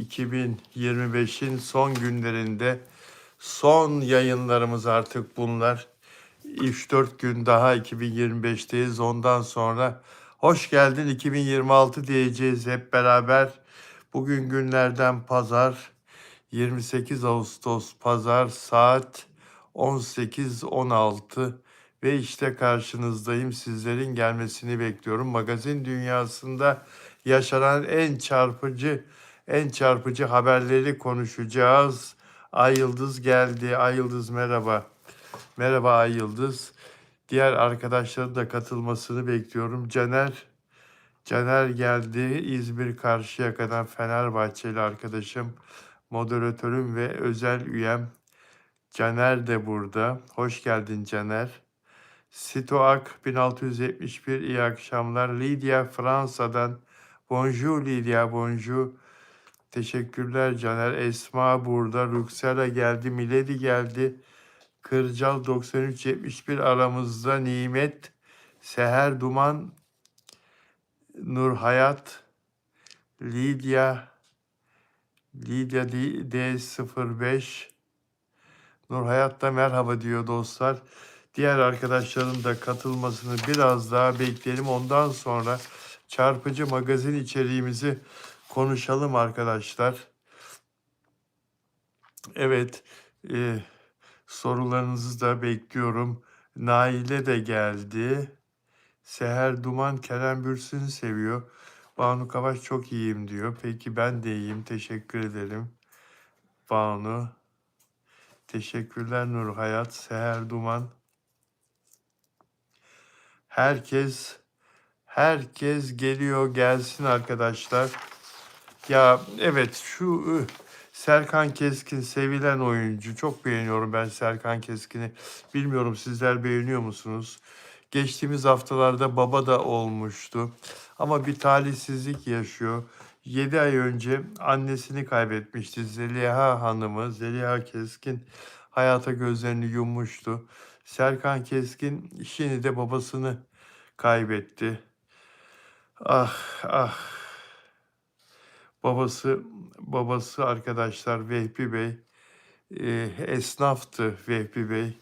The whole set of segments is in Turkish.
2025'in son günlerinde son yayınlarımız artık bunlar. 3-4 gün daha 2025'teyiz. Ondan sonra hoş geldin 2026 diyeceğiz hep beraber. Bugün günlerden pazar, 28 Ağustos pazar, saat 18:16 ve işte karşınızdayım. Sizlerin gelmesini bekliyorum. Magazin dünyasında yaşanan en çarpıcı haberleri konuşacağız. Ay Yıldız geldi. Ay Yıldız merhaba. Merhaba Ay Yıldız. Diğer arkadaşların da katılmasını bekliyorum. Caner geldi. İzmir Karşıyaka'dan Fenerbahçeli arkadaşım, moderatörüm ve özel üyem. Caner de burada. Hoş geldin Caner. Sitoak 1671 iyi akşamlar. Lydia Fransa'dan. Bonjour Lydia, bonjour. Teşekkürler Caner. Esma burada. Ruksela geldi. Milady geldi. Kırcal 9371 aramızda. Nimet, Seher Duman, Nur Hayat, Lydia D05. Nur Hayat da merhaba diyor dostlar. Diğer arkadaşların da katılmasını biraz daha bekleyelim. Ondan sonra çarpıcı magazin içeriğimizi konuşalım arkadaşlar. Evet, sorularınızı da bekliyorum. Naile de geldi. Seher Duman Kerem Bürsin'i seviyor. Banu Kavaş çok iyiyim diyor. Peki ben de iyiyim. Teşekkür ederim. Banu. Teşekkürler Nur Hayat. Seher Duman. Herkes geliyor, gelsin arkadaşlar. Ya evet, şu Serkan Keskin sevilen oyuncu. Çok beğeniyorum ben Serkan Keskin'i. Bilmiyorum sizler beğeniyor musunuz? Geçtiğimiz haftalarda baba da olmuştu. Ama bir talihsizlik yaşıyor. 7 ay önce annesini kaybetmişti. Zeliha Hanım'ı, Zeliha Keskin hayata gözlerini yummuştu. Serkan Keskin şimdi de babasını kaybetti. Ah ah. Babası arkadaşlar Vehbi Bey, esnaftı Vehbi Bey.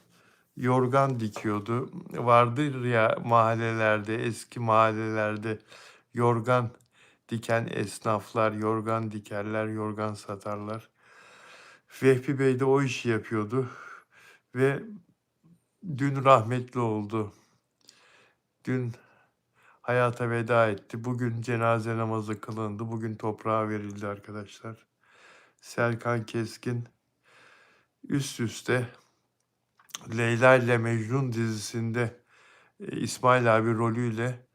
Yorgan dikiyordu. Vardır ya mahallelerde, eski mahallelerde yorgan diken esnaflar, yorgan dikerler, yorgan satarlar. Vehbi Bey de o işi yapıyordu ve dün rahmetli oldu. Dün hayata veda etti. Bugün cenaze namazı kılındı. Bugün toprağa verildi arkadaşlar. Serkan Keskin üst üste Leyla ile Mecnun dizisinde İsmail abi rolüyle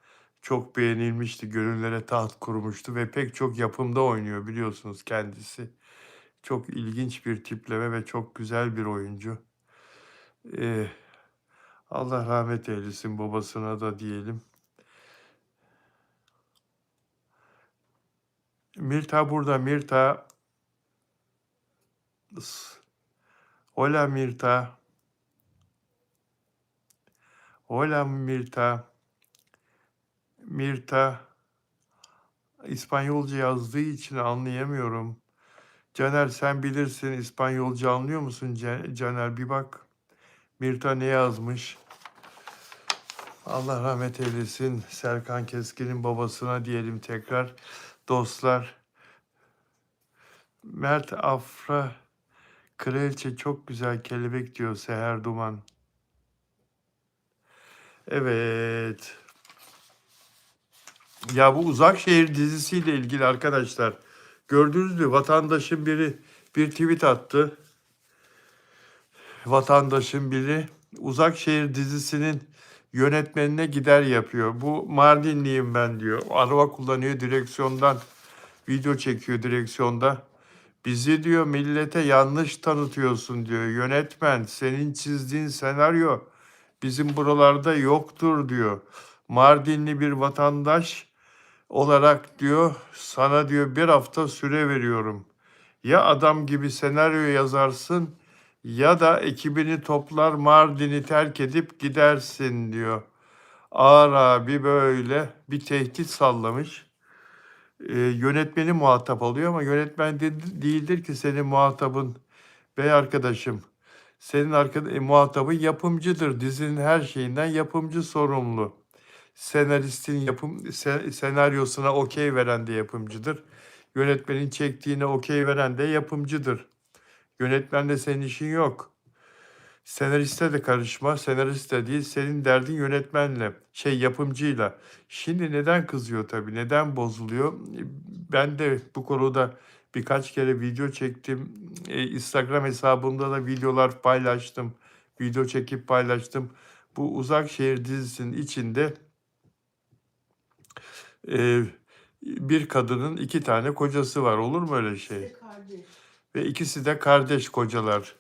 çok beğenilmişti. Gönüllere taht kurmuştu ve pek çok yapımda oynuyor biliyorsunuz kendisi. Çok ilginç bir tipleme ve çok güzel bir oyuncu. Allah rahmet eylesin babasına da diyelim. Mirta burada. Mirta. Hola Mirta. Hola Mirta. Mirta İspanyolca yazdığı için anlayamıyorum. Caner sen bilirsin, İspanyolca anlıyor musun Caner? Bir bak. Mirta ne yazmış? Allah rahmet eylesin. Serkan Keskin'in babasına diyelim tekrar. Dostlar. Mert Afra Kraliçe çok güzel kelebek diyor Seher Duman. Evet. Ya bu Uzakşehir dizisiyle ilgili arkadaşlar. Gördünüz mü? Vatandaşın biri bir tweet attı. Vatandaşın biri Uzakşehir dizisinin yönetmenine gider yapıyor. Bu Mardinliyim ben diyor. Araba kullanıyor direksiyondan. Video çekiyor direksiyonda. Bizi diyor millete yanlış tanıtıyorsun diyor. Yönetmen senin çizdiğin senaryo bizim buralarda yoktur diyor. Mardinli bir vatandaş olarak diyor sana diyor bir hafta süre veriyorum. Ya adam gibi senaryo yazarsın ya da ekibini toplar Mardin'i terk edip gidersin diyor. Ağır abi böyle bir tehdit sallamış. Yönetmeni muhatap alıyor ama yönetmen değildir ki senin muhatabın bey arkadaşım. Senin muhatabın yapımcıdır. Dizinin her şeyinden yapımcı sorumlu. Senaristin senaryosuna okey veren de yapımcıdır. Yönetmenin çektiğine okey veren de yapımcıdır. Yönetmenle senin işin yok. Senariste de karışma. Senarist de değil. Senin derdin yönetmenle, yapımcıyla. Şimdi neden kızıyor tabii? Neden bozuluyor? Ben de bu konuda birkaç kere video çektim. Instagram hesabımda da videolar paylaştım. Video çekip paylaştım. Bu Uzak Şehir dizisinin içinde e, bir kadının 2 tane kocası var. Olur mu öyle şey? Ve ikisi de kardeş kocalar.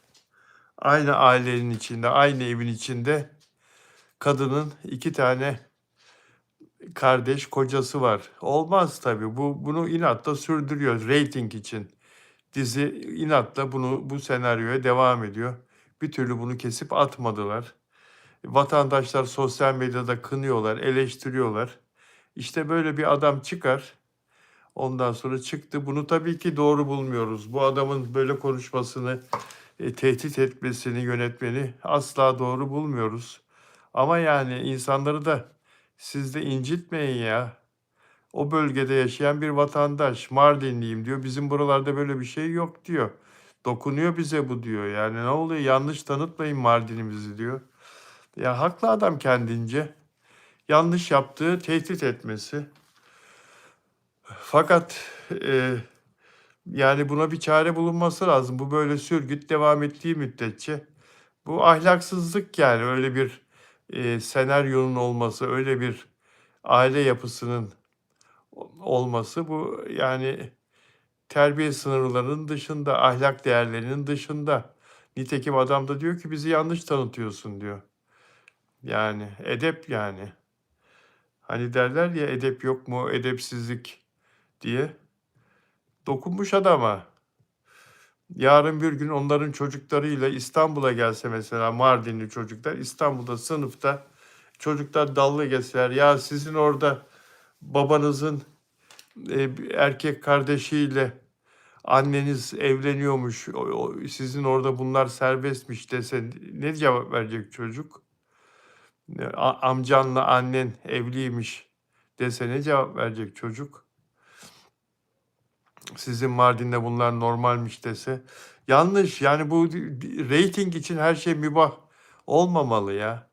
Aynı ailenin içinde, aynı evin içinde kadının 2 tane kardeş kocası var. Olmaz tabii. Bunu inatla sürdürüyor reyting için. Dizi inatla bu senaryoya devam ediyor. Bir türlü bunu kesip atmadılar. Vatandaşlar sosyal medyada kınıyorlar, eleştiriyorlar. İşte böyle bir adam çıkar. Ondan sonra çıktı. Bunu tabii ki doğru bulmuyoruz. Bu adamın böyle konuşmasını, tehdit etmesini yönetmeni asla doğru bulmuyoruz. Ama yani insanları da siz de incitmeyin ya. O bölgede yaşayan bir vatandaş, Mardinliyim diyor. Bizim buralarda böyle bir şey yok diyor. Dokunuyor bize bu diyor. Yani ne oluyor? Yanlış tanıtmayın Mardin'imizi diyor. Ya haklı adam kendince. Yanlış yaptığı tehdit etmesi. Fakat yani buna bir çare bulunması lazım. Bu böyle sürgüt devam ettiği müddetçe bu ahlaksızlık yani öyle bir senaryonun olması, öyle bir aile yapısının olması bu yani terbiye sınırlarının dışında, ahlak değerlerinin dışında. Nitekim adam da diyor ki bizi yanlış tanıtıyorsun diyor. Yani edep yani. Hani derler ya edep yok mu, edepsizlik diye. Dokunmuş adama. Yarın bir gün onların çocuklarıyla İstanbul'a gelse mesela Mardinli çocuklar İstanbul'da sınıfta çocuklar dalga geçseler ya sizin orada babanızın erkek kardeşiyle anneniz evleniyormuş, sizin orada bunlar serbestmiş dese ne cevap verecek çocuk? Amcanla annen evliymiş dese ne cevap verecek çocuk? Sizin Mardin'de bunlar normalmiş dese. Yanlış yani bu reyting için her şey mübah olmamalı ya.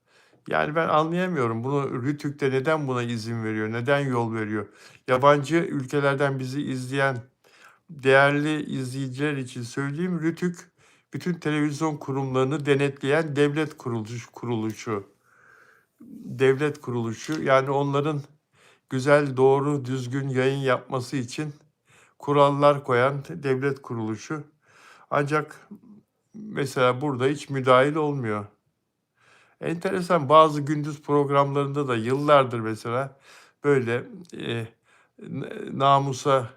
Yani ben anlayamıyorum bunu Rütük'te neden buna izin veriyor, neden yol veriyor? Yabancı ülkelerden bizi izleyen değerli izleyiciler için söyleyeyim. Rütük bütün televizyon kurumlarını denetleyen kuruluşu. Devlet kuruluşu yani onların güzel, doğru, düzgün yayın yapması için kurallar koyan devlet kuruluşu. Ancak mesela burada hiç müdahil olmuyor. Enteresan bazı gündüz programlarında da yıllardır mesela böyle namusa,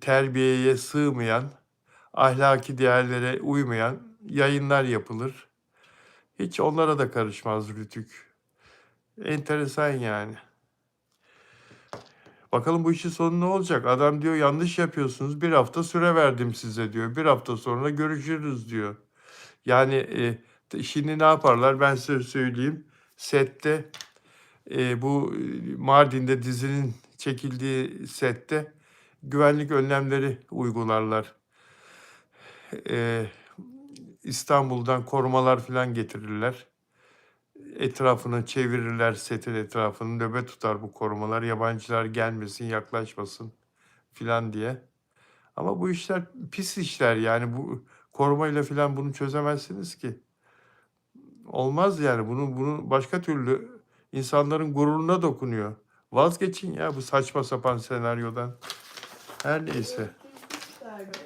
terbiyeye sığmayan, ahlaki değerlere uymayan yayınlar yapılır. Hiç onlara da karışmaz Rütük. Enteresan yani. Bakalım bu işin sonu ne olacak? Adam diyor yanlış yapıyorsunuz. 1 hafta süre verdim size diyor. 1 hafta sonra görüşürüz diyor. Yani şimdi ne yaparlar? Ben size söyleyeyim. Sette bu Mardin'de dizinin çekildiği sette güvenlik önlemleri uygularlar. İstanbul'dan korumalar falan getirirler. Etrafını çevirirler, setin etrafını nöbet tutar bu korumalar. Yabancılar gelmesin, yaklaşmasın filan diye. Ama bu işler pis işler yani bu korumayla filan bunu çözemezsiniz ki. Olmaz yani bunu başka türlü insanların gururuna dokunuyor. Vazgeçin ya bu saçma sapan senaryodan. Her neyse.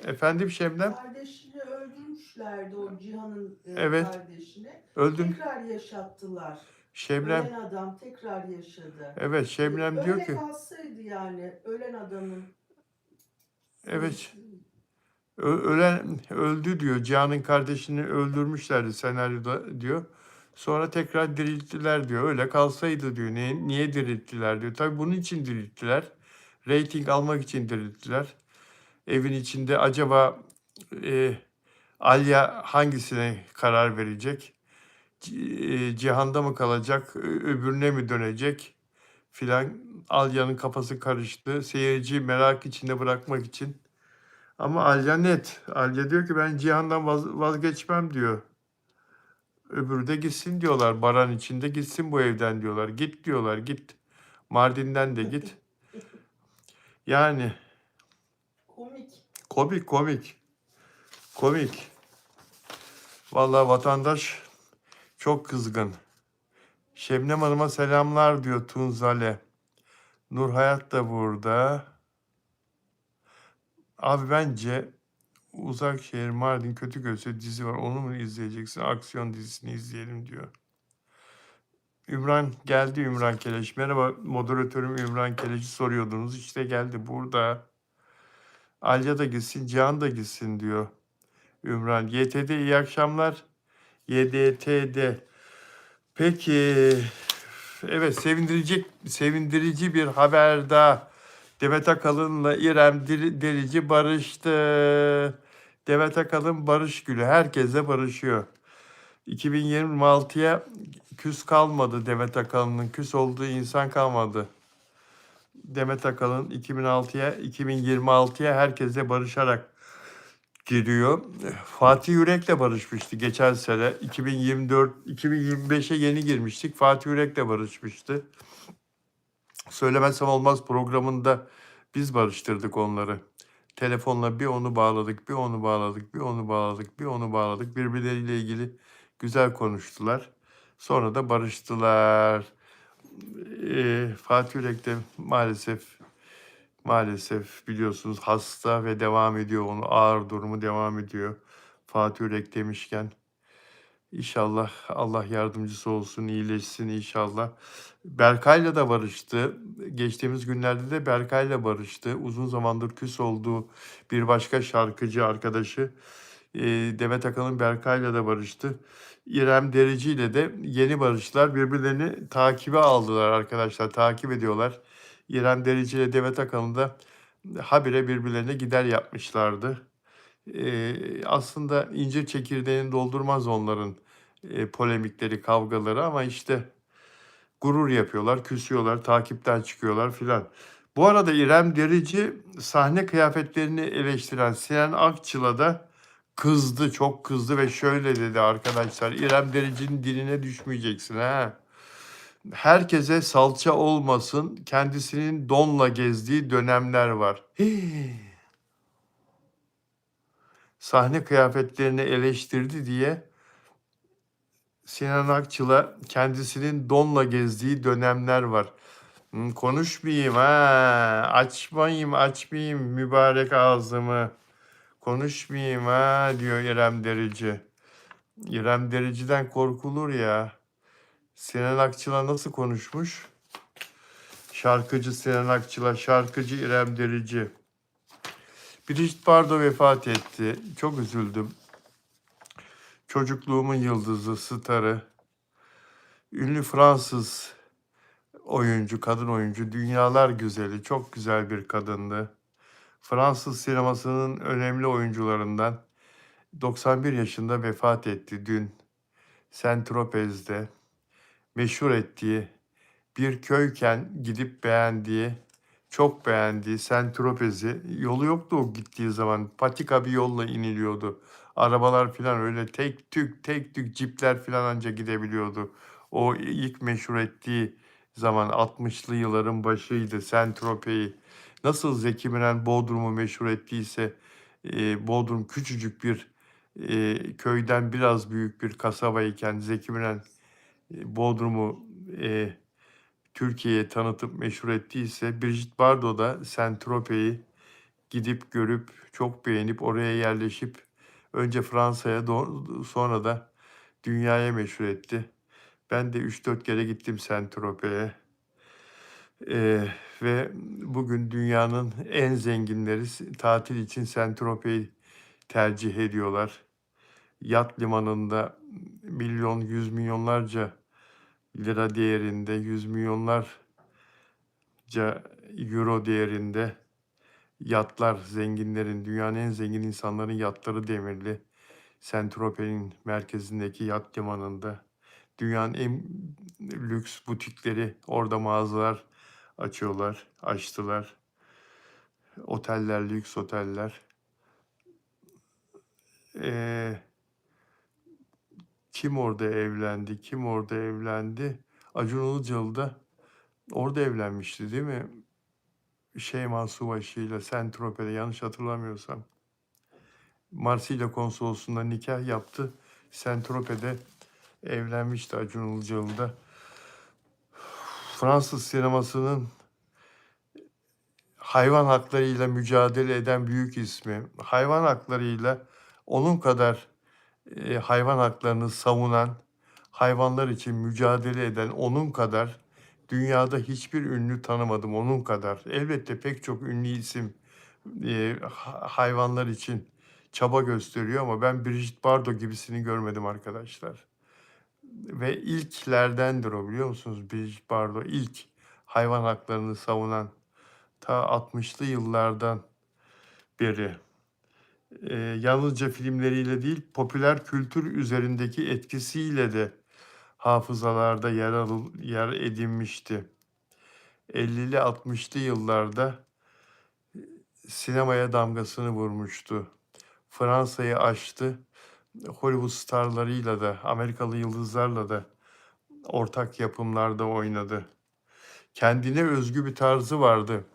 Efendim Şebnem? Kardeşini öldürmüşlerdi o Cihan'ın Evet. kardeşini. Öldüm. Tekrar yaşattılar. Şebnem. Ölen adam tekrar yaşadı. Evet Şebnem diyor Öyle ki. kalsaydı yani ölen adamın. Evet. Ölen öldü diyor. Cihan'ın kardeşini öldürmüşlerdi senaryoda diyor. Sonra tekrar dirilttiler diyor. Öyle kalsaydı diyor. Niye dirilttiler diyor. Tabii bunun için dirilttiler. Reyting almak için dirilttiler. Evin içinde acaba Alya hangisine karar verecek? Cihan'da mı kalacak, öbürüne mi dönecek filan. Alya'nın kafası karıştı. Seyirciyi merak içinde bırakmak için. Ama Alya net. Alya diyor ki ben Cihan'dan vazgeçmem diyor. Öbürü de gitsin diyorlar. Baran içinde gitsin bu evden diyorlar. Git diyorlar, git. Mardin'den de git. Yani Komik. komik komik. Komik. Vallahi vatandaş çok kızgın. Şebnem Hanım'a selamlar diyor Tunzale. Nur Hayat da burada. Abi bence Uzakşehir Mardin Kötügöz'e dizi var. Onu mu izleyeceksin? Aksiyon dizisini izleyelim diyor. Ümran geldi, Ümran Keleş. Merhaba, moderatörüm Ümran Keleş'i soruyordunuz. İşte geldi burada. Alya da gitsin, Cihan da gitsin diyor Ümran. YT'de iyi akşamlar. YDT'de. Peki. Evet, sevindirici bir haber daha. Demet Akalın'la İrem Derici barıştı. Demet Akalın barış gülü. Herkesle barışıyor. 2026'ya küs kalmadı Demet Akalın'ın. Küs olduğu insan kalmadı. Demet Akalın 2026'ya herkesle barışarak giriyor. Fatih Yürek'le barışmıştı geçen sene. 2025'e yeni girmiştik. Fatih Yürek'le barışmıştı. Söylemezsem Olmaz programında biz barıştırdık onları. Telefonla bir onu bağladık, bir onu bağladık, bir onu bağladık, bir onu bağladık. Birbirleriyle ilgili güzel konuştular. Sonra da barıştılar. Fatih Yürek de maalesef biliyorsunuz hasta ve devam ediyor. Onun ağır durumu devam ediyor. Fatih Yürek demişken İnşallah Allah yardımcısı olsun, iyileşsin inşallah. Berkay'la da barıştı. Geçtiğimiz günlerde de Berkay'la barıştı. Uzun zamandır küs olduğu bir başka şarkıcı arkadaşı Demet Akalın Berkay'la da barıştı. İrem Derici ile de yeni barıştılar. Birbirlerini takibe aldılar arkadaşlar. Takip ediyorlar. İrem Derici ile Demet Akalın da habire birbirlerine gider yapmışlardı. Aslında incir çekirdeğini doldurmaz onların polemikleri, kavgaları ama işte gurur yapıyorlar, küsüyorlar, takipten çıkıyorlar filan. Bu arada İrem Derici sahne kıyafetlerini eleştiren Sinan Akçıl'a da kızdı, çok kızdı ve şöyle dedi arkadaşlar. İrem Derici'nin diline düşmeyeceksin ha. Herkese salça olmasın, kendisinin donla gezdiği dönemler var. Sahne kıyafetlerini eleştirdi diye Sinan Akçıl'a kendisinin donla gezdiği dönemler var. Konuşmayayım ha. Açmayayım mübarek ağzımı. Konuşmayayım ha diyor İrem Derici. İrem Derici'den korkulur ya. Sinan Akçıl'a nasıl konuşmuş? Şarkıcı Sinan Akçıl'a, şarkıcı İrem Derici. Brigitte Bardot vefat etti. Çok üzüldüm. Çocukluğumun yıldızı, starı. Ünlü Fransız oyuncu, kadın oyuncu, dünyalar güzeli, çok güzel bir kadındı. Fransız sinemasının önemli oyuncularından 91 yaşında vefat etti dün. Saint-Tropez'de meşhur ettiği, bir köyken gidip beğendiği, çok beğendiği Saint-Tropez'i, yolu yoktu o gittiği zaman. Patika bir yolla iniliyordu. Arabalar falan öyle tek tük cipler falan anca gidebiliyordu. O ilk meşhur ettiği zaman 60'lı yılların başıydı Saint-Tropez'i. Nasıl Zeki Müren Bodrum'u meşhur ettiyse Bodrum küçücük bir köyden biraz büyük bir kasabayken Zeki Müren Bodrum'u Türkiye'ye tanıtıp meşhur ettiyse Brigitte Bardot da Saint-Tropez'i gidip görüp çok beğenip oraya yerleşip önce Fransa'ya sonra da dünyaya meşhur etti. Ben de 3-4 kere gittim Saint-Tropez'e. Ve bugün dünyanın en zenginleri tatil için Saint-Tropez'i tercih ediyorlar. Yat limanında yüz milyonlarca lira değerinde, yüz milyonlarca euro değerinde yatlar, zenginlerin, dünyanın en zengin insanların yatları demirli. Saint-Tropez'in merkezindeki yat limanında. Dünyanın en lüks butikleri orada mağazalar açtılar. Oteller, lüks oteller. Ee, Kim orada evlendi? Kim orada evlendi? Acun Ilıcalı da orada evlenmişti değil mi? Şeyma Subaşı ile Saint-Tropez'de yanlış hatırlamıyorsam. Marsilya konsolosluğunda nikah yaptı. Saint-Tropez'de evlenmişti Acun Ilıcalı da. Fransız sinemasının hayvan haklarıyla mücadele eden büyük ismi. Hayvan haklarıyla onun kadar hayvan haklarını savunan, hayvanlar için mücadele eden onun kadar dünyada hiçbir ünlü tanımadım onun kadar. Elbette pek çok ünlü isim hayvanlar için çaba gösteriyor ama ben Brigitte Bardot gibisini görmedim arkadaşlar. Ve ilklerdendir o, biliyor musunuz? Brigitte Bardot ilk hayvan haklarını savunan, ta 60'lı yıllardan beri. Yalnızca filmleriyle değil, popüler kültür üzerindeki etkisiyle de hafızalarda yer edinmişti. 50'li 60'lı yıllarda sinemaya damgasını vurmuştu. Fransa'yı aştı. Hollywood starlarıyla da, Amerikalı yıldızlarla da ortak yapımlarda oynadı. Kendine özgü bir tarzı vardı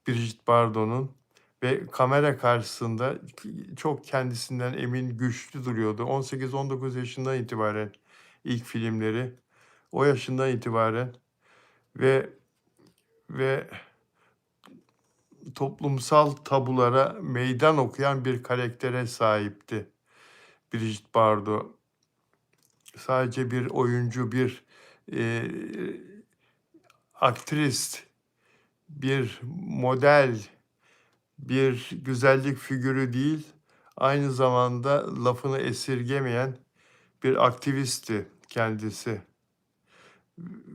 Brigitte Bardot'un ve kamera karşısında çok kendisinden emin, güçlü duruyordu. 18-19 yaşından itibaren ilk filmleri, o yaşından itibaren ve ve toplumsal tabulara meydan okuyan bir karaktere sahipti Brigitte Bardot. Sadece bir oyuncu, bir e, aktris, bir model, bir güzellik figürü değil, aynı zamanda lafını esirgemeyen bir aktivistti kendisi.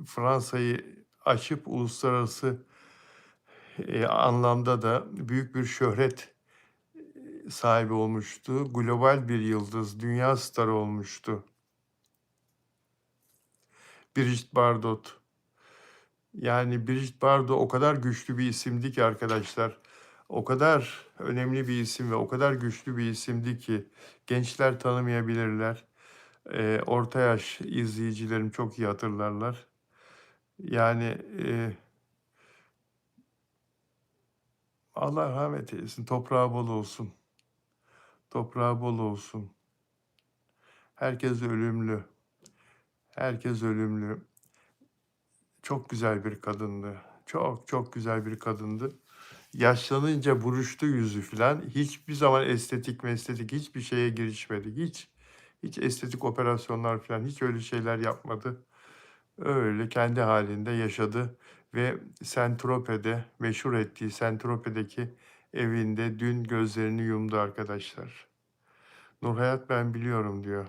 Fransa'yı aşıp uluslararası anlamda da büyük bir şöhret sahibi olmuştu. Global bir yıldız, dünya starı olmuştu. Brigitte Bardot. Yani Brigitte Bardot o kadar güçlü bir isimdi ki arkadaşlar. O kadar önemli bir isim ve o kadar güçlü bir isimdi ki gençler tanımayabilirler. Orta yaş izleyicilerim çok iyi hatırlarlar. Yani Allah rahmet eylesin, toprağı bol olsun. Toprağı bol olsun. Herkes ölümlü. Herkes ölümlü. Çok güzel bir kadındı. Çok çok güzel bir kadındı. Yaşlanınca buruştu yüzü filan. Hiçbir zaman estetik hiçbir şeye girişmedi. Hiç estetik operasyonlar filan hiç öyle şeyler yapmadı. Öyle kendi halinde yaşadı ve Saint-Tropez'de, meşhur ettiği Saint-Tropez'deki evinde dün gözlerini yumdu arkadaşlar. Nurhayat ben biliyorum diyor.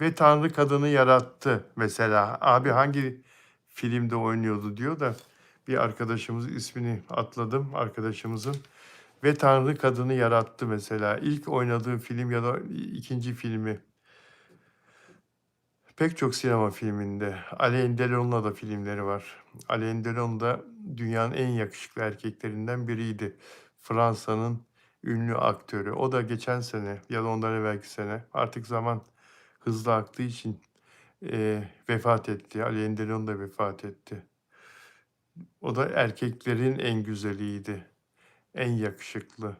Ve Tanrı kadını yarattı mesela. Abi hangi filmde oynuyordu diyor da bir arkadaşımız, ismini atladım arkadaşımızın. Ve Tanrı kadını yarattı mesela. İlk oynadığı film ya da ikinci filmi. Pek çok sinema filminde. Alain Delon'la da filmleri var. Alain Delon da dünyanın en yakışıklı erkeklerinden biriydi. Fransa'nın ünlü aktörü. O da geçen sene ya da ondan evvelki sene, artık zaman hızlı aktığı için vefat etti. Alain Delon da vefat etti. O da erkeklerin en güzeliydi. En yakışıklı.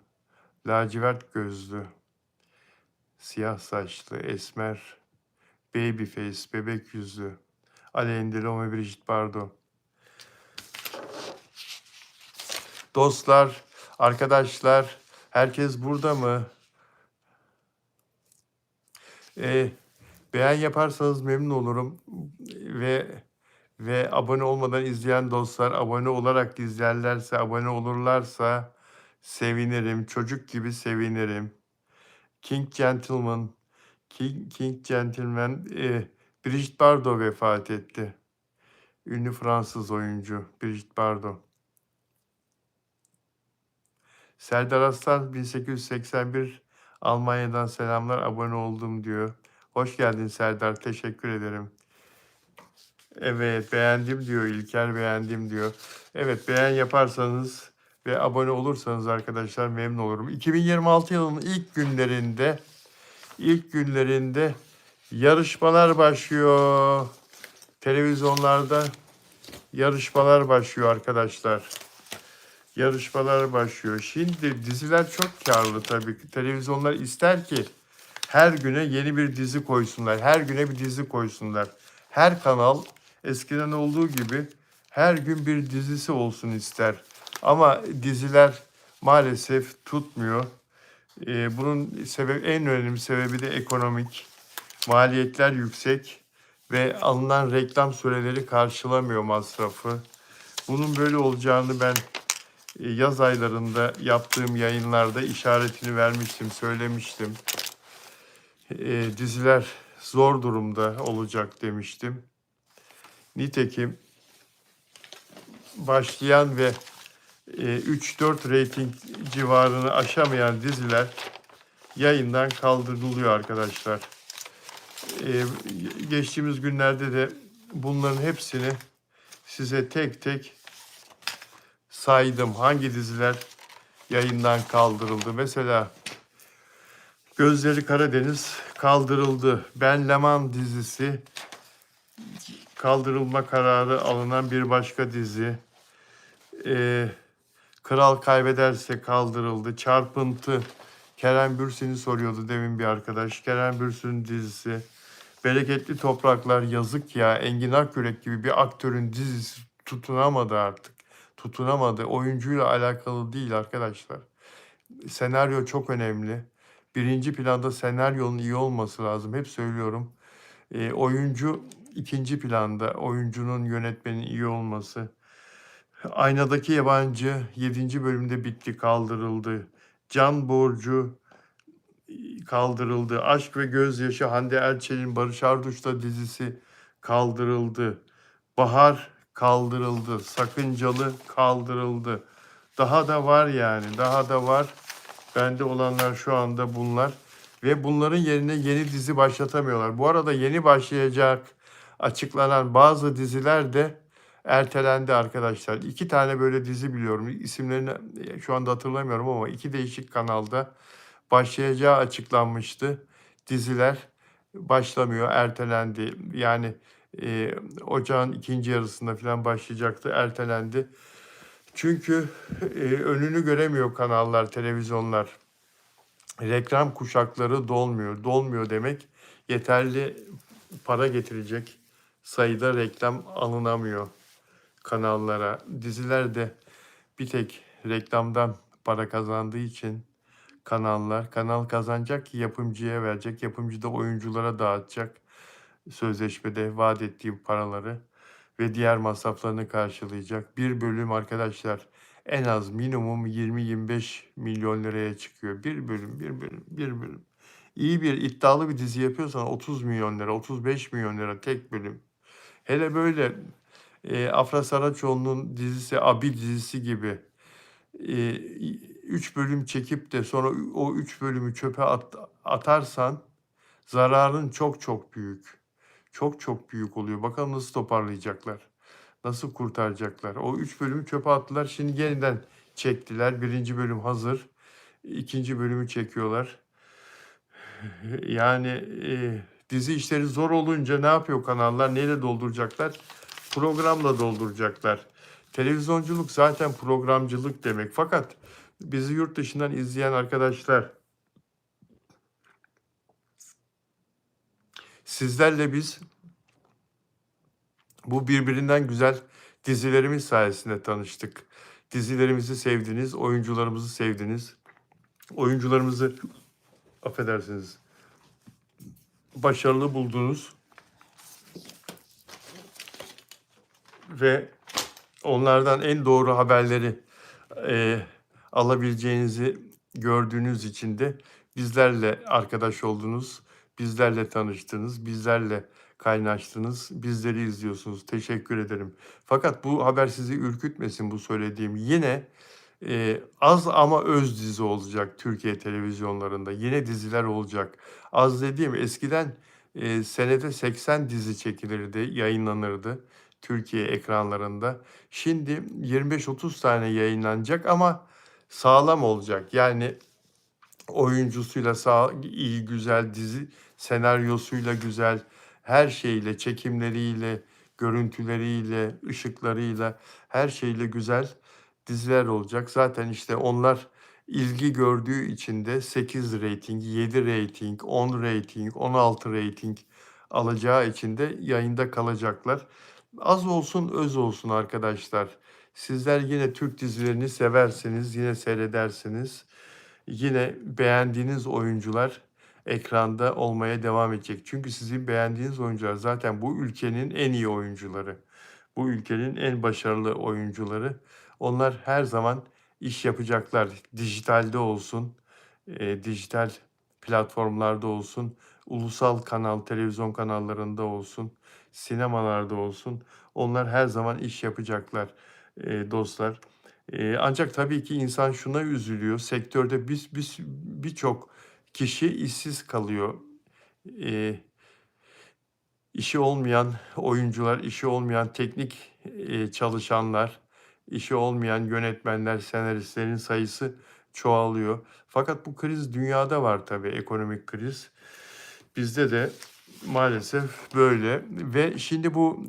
Lacivert gözlü. Siyah saçlı, esmer, baby face, bebek yüzlü. Alain Delon ve Brigitte Bardot. Dostlar, arkadaşlar, herkes burada mı? Beğen yaparsanız memnun olurum. Ve abone olmadan izleyen dostlar abone olarak izlerlerse, abone olurlarsa sevinirim. Çocuk gibi sevinirim. King Gentleman, Brigitte Bardot vefat etti. Ünlü Fransız oyuncu Brigitte Bardot. Serdar Aslan 1881 Almanya'dan selamlar, abone oldum diyor. Hoş geldin Serdar, teşekkür ederim. Evet, beğendim diyor İlker, beğendim diyor. Evet, beğen yaparsanız ve abone olursanız arkadaşlar memnun olurum. 2026 yılının ilk günlerinde yarışmalar başlıyor. Televizyonlarda yarışmalar başlıyor arkadaşlar. Yarışmalar başlıyor. Şimdi diziler çok karlı tabii ki. Televizyonlar ister ki her güne yeni bir dizi koysunlar. Her güne bir dizi koysunlar. Her kanal eskiden olduğu gibi her gün bir dizisi olsun ister. Ama diziler maalesef tutmuyor. Bunun en önemli sebebi de ekonomik. Maliyetler yüksek ve alınan reklam süreleri karşılamıyor masrafı. Bunun böyle olacağını ben yaz aylarında yaptığım yayınlarda işaretini vermiştim, söylemiştim. Diziler zor durumda olacak demiştim. Nitekim başlayan ve 3-4 reyting civarını aşamayan diziler yayından kaldırılıyor arkadaşlar. Geçtiğimiz günlerde de bunların hepsini size tek tek saydım. Hangi diziler yayından kaldırıldı? Mesela Gözleri Karadeniz kaldırıldı. Ben Leman dizisi kaldırılma kararı alınan bir başka dizi. Kral Kaybederse kaldırıldı. Çarpıntı. Kerem Bürsin'i soruyordu demin bir arkadaş. Kerem Bürsin dizisi. Bereketli Topraklar, yazık ya. Engin Akyürek gibi bir aktörün dizisi tutunamadı artık. Tutunamadı. Oyuncuyla alakalı değil arkadaşlar. Senaryo çok önemli. Birinci planda senaryonun iyi olması lazım. Hep söylüyorum. Oyuncu ikinci planda. Oyuncunun, yönetmenin iyi olması. Aynadaki Yabancı 7. bölümde bitti, kaldırıldı. Can Borcu kaldırıldı. Aşk ve Gözyaşı, Hande Erçel'in Barış Arduç'la dizisi kaldırıldı. Bahar kaldırıldı. Sakıncalı kaldırıldı. Daha da var yani. Daha da var. Bende olanlar şu anda bunlar. Ve bunların yerine yeni dizi başlatamıyorlar. Bu arada yeni başlayacak açıklanan bazı diziler de ertelendi arkadaşlar. 2 tane böyle dizi biliyorum. İsimlerini şu anda hatırlamıyorum ama 2 değişik kanalda başlayacağı açıklanmıştı. Diziler başlamıyor, ertelendi. Yani ocağın ikinci yarısında falan başlayacaktı, ertelendi. Çünkü önünü göremiyor kanallar, televizyonlar. Reklam kuşakları dolmuyor. Dolmuyor demek yeterli para getirecek sayıda reklam alınamıyor kanallara. Diziler de bir tek reklamdan para kazandığı için kanal kazanacak ki yapımcıya verecek. Yapımcı da oyunculara dağıtacak sözleşmede vaat ettiği paraları ve diğer masraflarını karşılayacak. Bir bölüm arkadaşlar en az minimum 20-25 milyon liraya çıkıyor. Bir bölüm. İyi bir iddialı bir dizi yapıyorsan 30 milyon lira, 35 milyon lira tek bölüm. Hele böyle Afra Saraçoğlu'nun dizisi, Abi dizisi gibi 3 bölüm çekip de sonra o 3 bölümü çöpe atarsan zararın çok çok büyük. Çok çok büyük oluyor. Bakalım nasıl toparlayacaklar. Nasıl kurtaracaklar. O 3 bölümü çöpe attılar. Şimdi yeniden çektiler. Birinci bölüm hazır. İkinci bölümü çekiyorlar. Yani dizi işleri zor olunca ne yapıyor kanallar? Neyle dolduracaklar? Programla dolduracaklar. Televizyonculuk zaten programcılık demek. Fakat bizi yurt dışından izleyen arkadaşlar, sizlerle biz bu birbirinden güzel dizilerimiz sayesinde tanıştık. Dizilerimizi sevdiniz, oyuncularımızı sevdiniz. Oyuncularımızı, affedersiniz, başarılı buldunuz. Ve onlardan en doğru haberleri alabileceğinizi gördüğünüz için de bizlerle arkadaş oldunuz. bizlerle tanıştınız, bizlerle kaynaştınız, bizleri izliyorsunuz. Teşekkür ederim. Fakat bu haber sizi ürkütmesin bu söylediğim. Yine az ama öz dizi olacak Türkiye televizyonlarında. Yine diziler olacak. Az dediğim eskiden senede 80 dizi çekilirdi, yayınlanırdı Türkiye ekranlarında. Şimdi 25-30 tane yayınlanacak ama sağlam olacak. Yani oyuncusuyla iyi, güzel, dizi senaryosuyla güzel, her şeyle, çekimleriyle, görüntüleriyle, ışıklarıyla, her şeyle güzel diziler olacak. Zaten işte onlar ilgi gördüğü için de 8 reyting, 7 reyting, 10 reyting, 16 reyting alacağı için de yayında kalacaklar. Az olsun, öz olsun arkadaşlar. Sizler yine Türk dizilerini seversiniz, yine seyredersiniz. Yine beğendiğiniz oyuncular ekranda olmaya devam edecek. Çünkü sizin beğendiğiniz oyuncular zaten bu ülkenin en iyi oyuncuları. Bu ülkenin en başarılı oyuncuları. Onlar her zaman iş yapacaklar. Dijitalde olsun, dijital platformlarda olsun, ulusal kanal, televizyon kanallarında olsun, sinemalarda olsun. Onlar her zaman iş yapacaklar dostlar. Ancak tabii ki insan şuna üzülüyor. Sektörde birçok kişi işsiz kalıyor. Eee, işi olmayan oyuncular, işi olmayan teknik çalışanlar, işi olmayan yönetmenler, senaristlerin sayısı çoğalıyor. Fakat bu kriz dünyada var tabii, ekonomik kriz. Bizde de maalesef böyle ve şimdi bu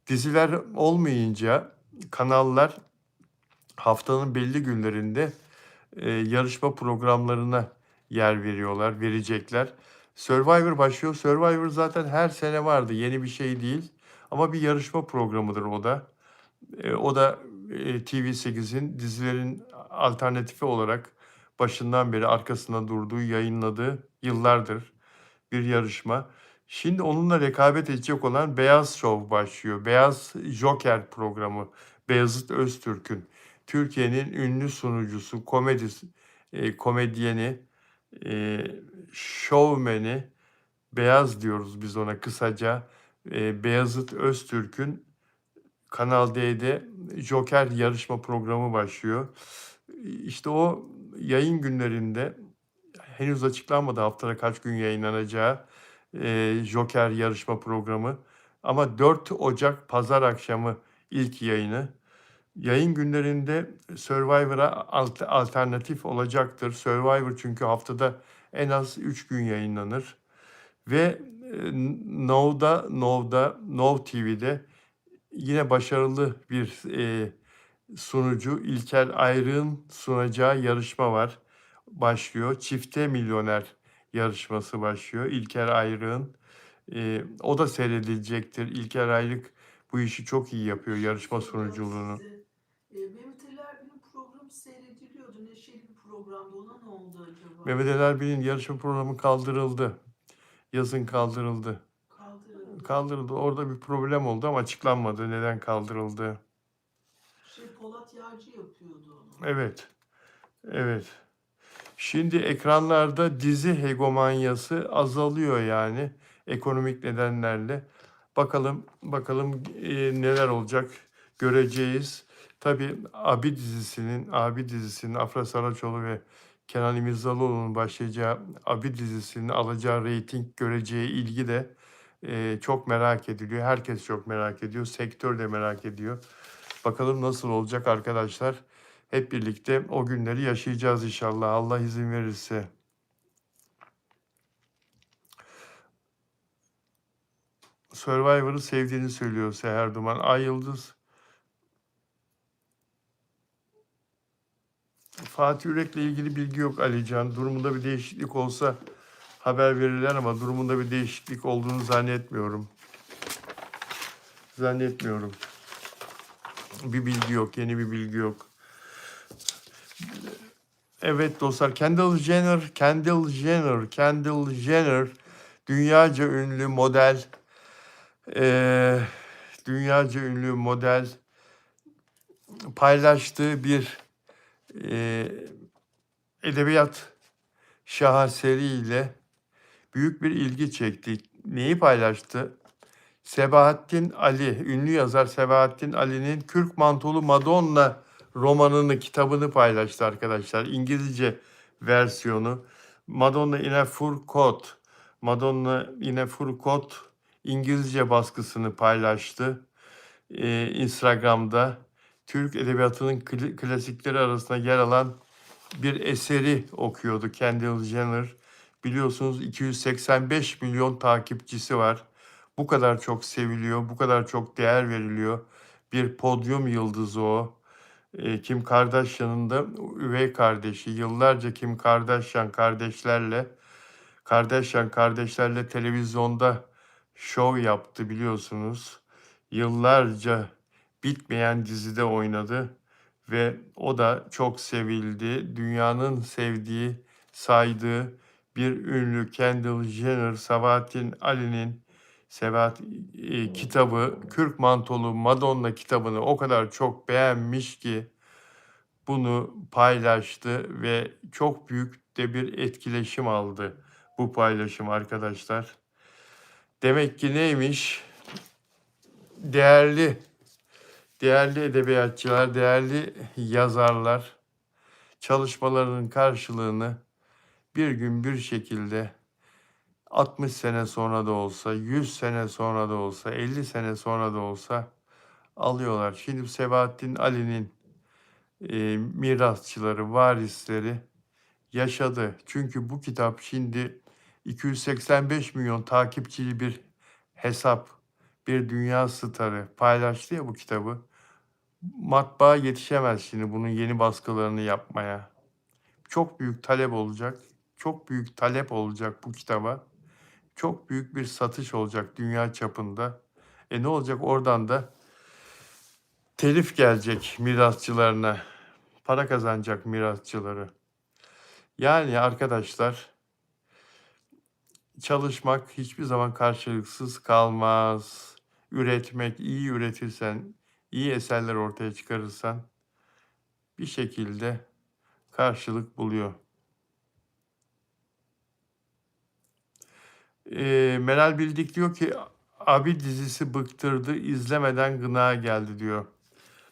diziler olmayınca kanallar haftanın belli günlerinde yarışma programlarına yer veriyorlar, verecekler. Survivor başlıyor. Survivor zaten her sene vardı, yeni bir şey değil. Ama bir yarışma programıdır o da. O da TV8'in dizilerin alternatifi olarak başından beri arkasında durduğu, yayınladığı yıllardır bir yarışma. Şimdi onunla rekabet edecek olan Beyaz Show başlıyor. Beyaz Joker programı. Beyazıt Öztürk'ün. Türkiye'nin ünlü sunucusu, komedyeni, e, şovmeni, Beyaz diyoruz biz ona kısaca. Beyazıt Öztürk'ün Kanal D'de Joker yarışma programı başlıyor. İşte o yayın günlerinde henüz açıklanmadı haftada kaç gün yayınlanacağı Joker yarışma programı. Ama 4 Ocak Pazar akşamı ilk yayını. Yayın günlerinde Survivor'a alternatif olacaktır. Survivor çünkü haftada en az 3 gün yayınlanır. Ve Now TV'de yine başarılı bir sunucu İlker Ayrık'ın sunacağı yarışma var. Başlıyor. Çifte Milyoner yarışması başlıyor. İlker Ayrık'ın. O da seyredilecektir. İlker Ayrık bu işi çok iyi yapıyor, yarışma sunuculuğunu. Mehmet Ali Erbil'in programı seyrediliyordu. Neşeli bir programdı. Ona ne oldu acaba? Mehmet Ali Erbil'in yarışma programı kaldırıldı. Yazın kaldırıldı. Kaldırıldı. Orada bir problem oldu ama açıklanmadı neden kaldırıldı. Polat Yağcı yapıyordu onu. Evet. Evet. Şimdi ekranlarda dizi hegemonyası azalıyor yani ekonomik nedenlerle. Bakalım neler olacak göreceğiz. Tabii Abi dizisinin Afra Saraçoğlu ve Kenan İmirzalıoğlu'nun başlayacağı Abi dizisinin alacağı reyting, göreceği ilgi de çok merak ediliyor. Herkes çok merak ediyor. Sektör de merak ediyor. Bakalım nasıl olacak arkadaşlar. Hep birlikte o günleri yaşayacağız inşallah. Allah izin verirse. Survivor'ı sevdiğini söylüyor Seher Duman. Ay Yıldız. Fatih Yürek'le ilgili bilgi yok Alican. Durumunda bir değişiklik olsa haber verirler ama durumunda bir değişiklik olduğunu zannetmiyorum. Bir bilgi yok, yeni bir bilgi yok. Evet dostlar, Kendall Jenner dünyaca ünlü model, paylaştığı bir edebiyat şaheseriyle büyük bir ilgi çekti. Neyi paylaştı? Sebahattin Ali, ünlü yazar Sebahattin Ali'nin Kürk Mantolu Madonna romanını, kitabını paylaştı arkadaşlar. İngilizce versiyonu. Madonna in a Fur Coat. Madonna in a Fur Coat İngilizce baskısını paylaştı. Instagram'da Türk edebiyatının klasikleri arasında yer alan bir eseri okuyordu Kendall Jenner. Biliyorsunuz 285 milyon takipçisi var. Bu kadar çok seviliyor, bu kadar çok değer veriliyor. Bir podyum yıldızı o. Kim Kardashian'ın da üvey kardeşi. Yıllarca Kim Kardashian kardeşlerle televizyonda şov yaptı biliyorsunuz. Yıllarca bitmeyen dizide oynadı ve o da çok sevildi. Dünyanın sevdiği, saydığı bir ünlü Kendall Jenner, Sabahattin Ali'nin kitabı, Kürk Mantolu Madonna kitabını o kadar çok beğenmiş ki bunu paylaştı ve çok büyük de bir etkileşim aldı bu paylaşım arkadaşlar. Demek ki neymiş? Değerli edebiyatçılar, değerli yazarlar çalışmalarının karşılığını bir gün bir şekilde 60 sene sonra da olsa, 100 sene sonra da olsa, 50 sene sonra da olsa alıyorlar. Şimdi Sebahattin Ali'nin mirasçıları, varisleri yaşadı. Çünkü bu kitap şimdi 285 milyon takipçili bir hesap, bir dünya starı paylaştı ya bu kitabı. Matbaa yetişemez şimdi bunun yeni baskılarını yapmaya. Çok büyük talep olacak. Çok büyük talep olacak bu kitaba. Çok büyük bir satış olacak dünya çapında. Ne olacak oradan da telif gelecek mirasçılarına. Para kazanacak mirasçıları. Yani arkadaşlar çalışmak hiçbir zaman karşılıksız kalmaz. Üretmek, iyi üretirsen, iyi eserler ortaya çıkarırsan bir şekilde karşılık buluyor. Meral Bildik diyor ki abi dizisi bıktırdı, izlemeden gına geldi diyor.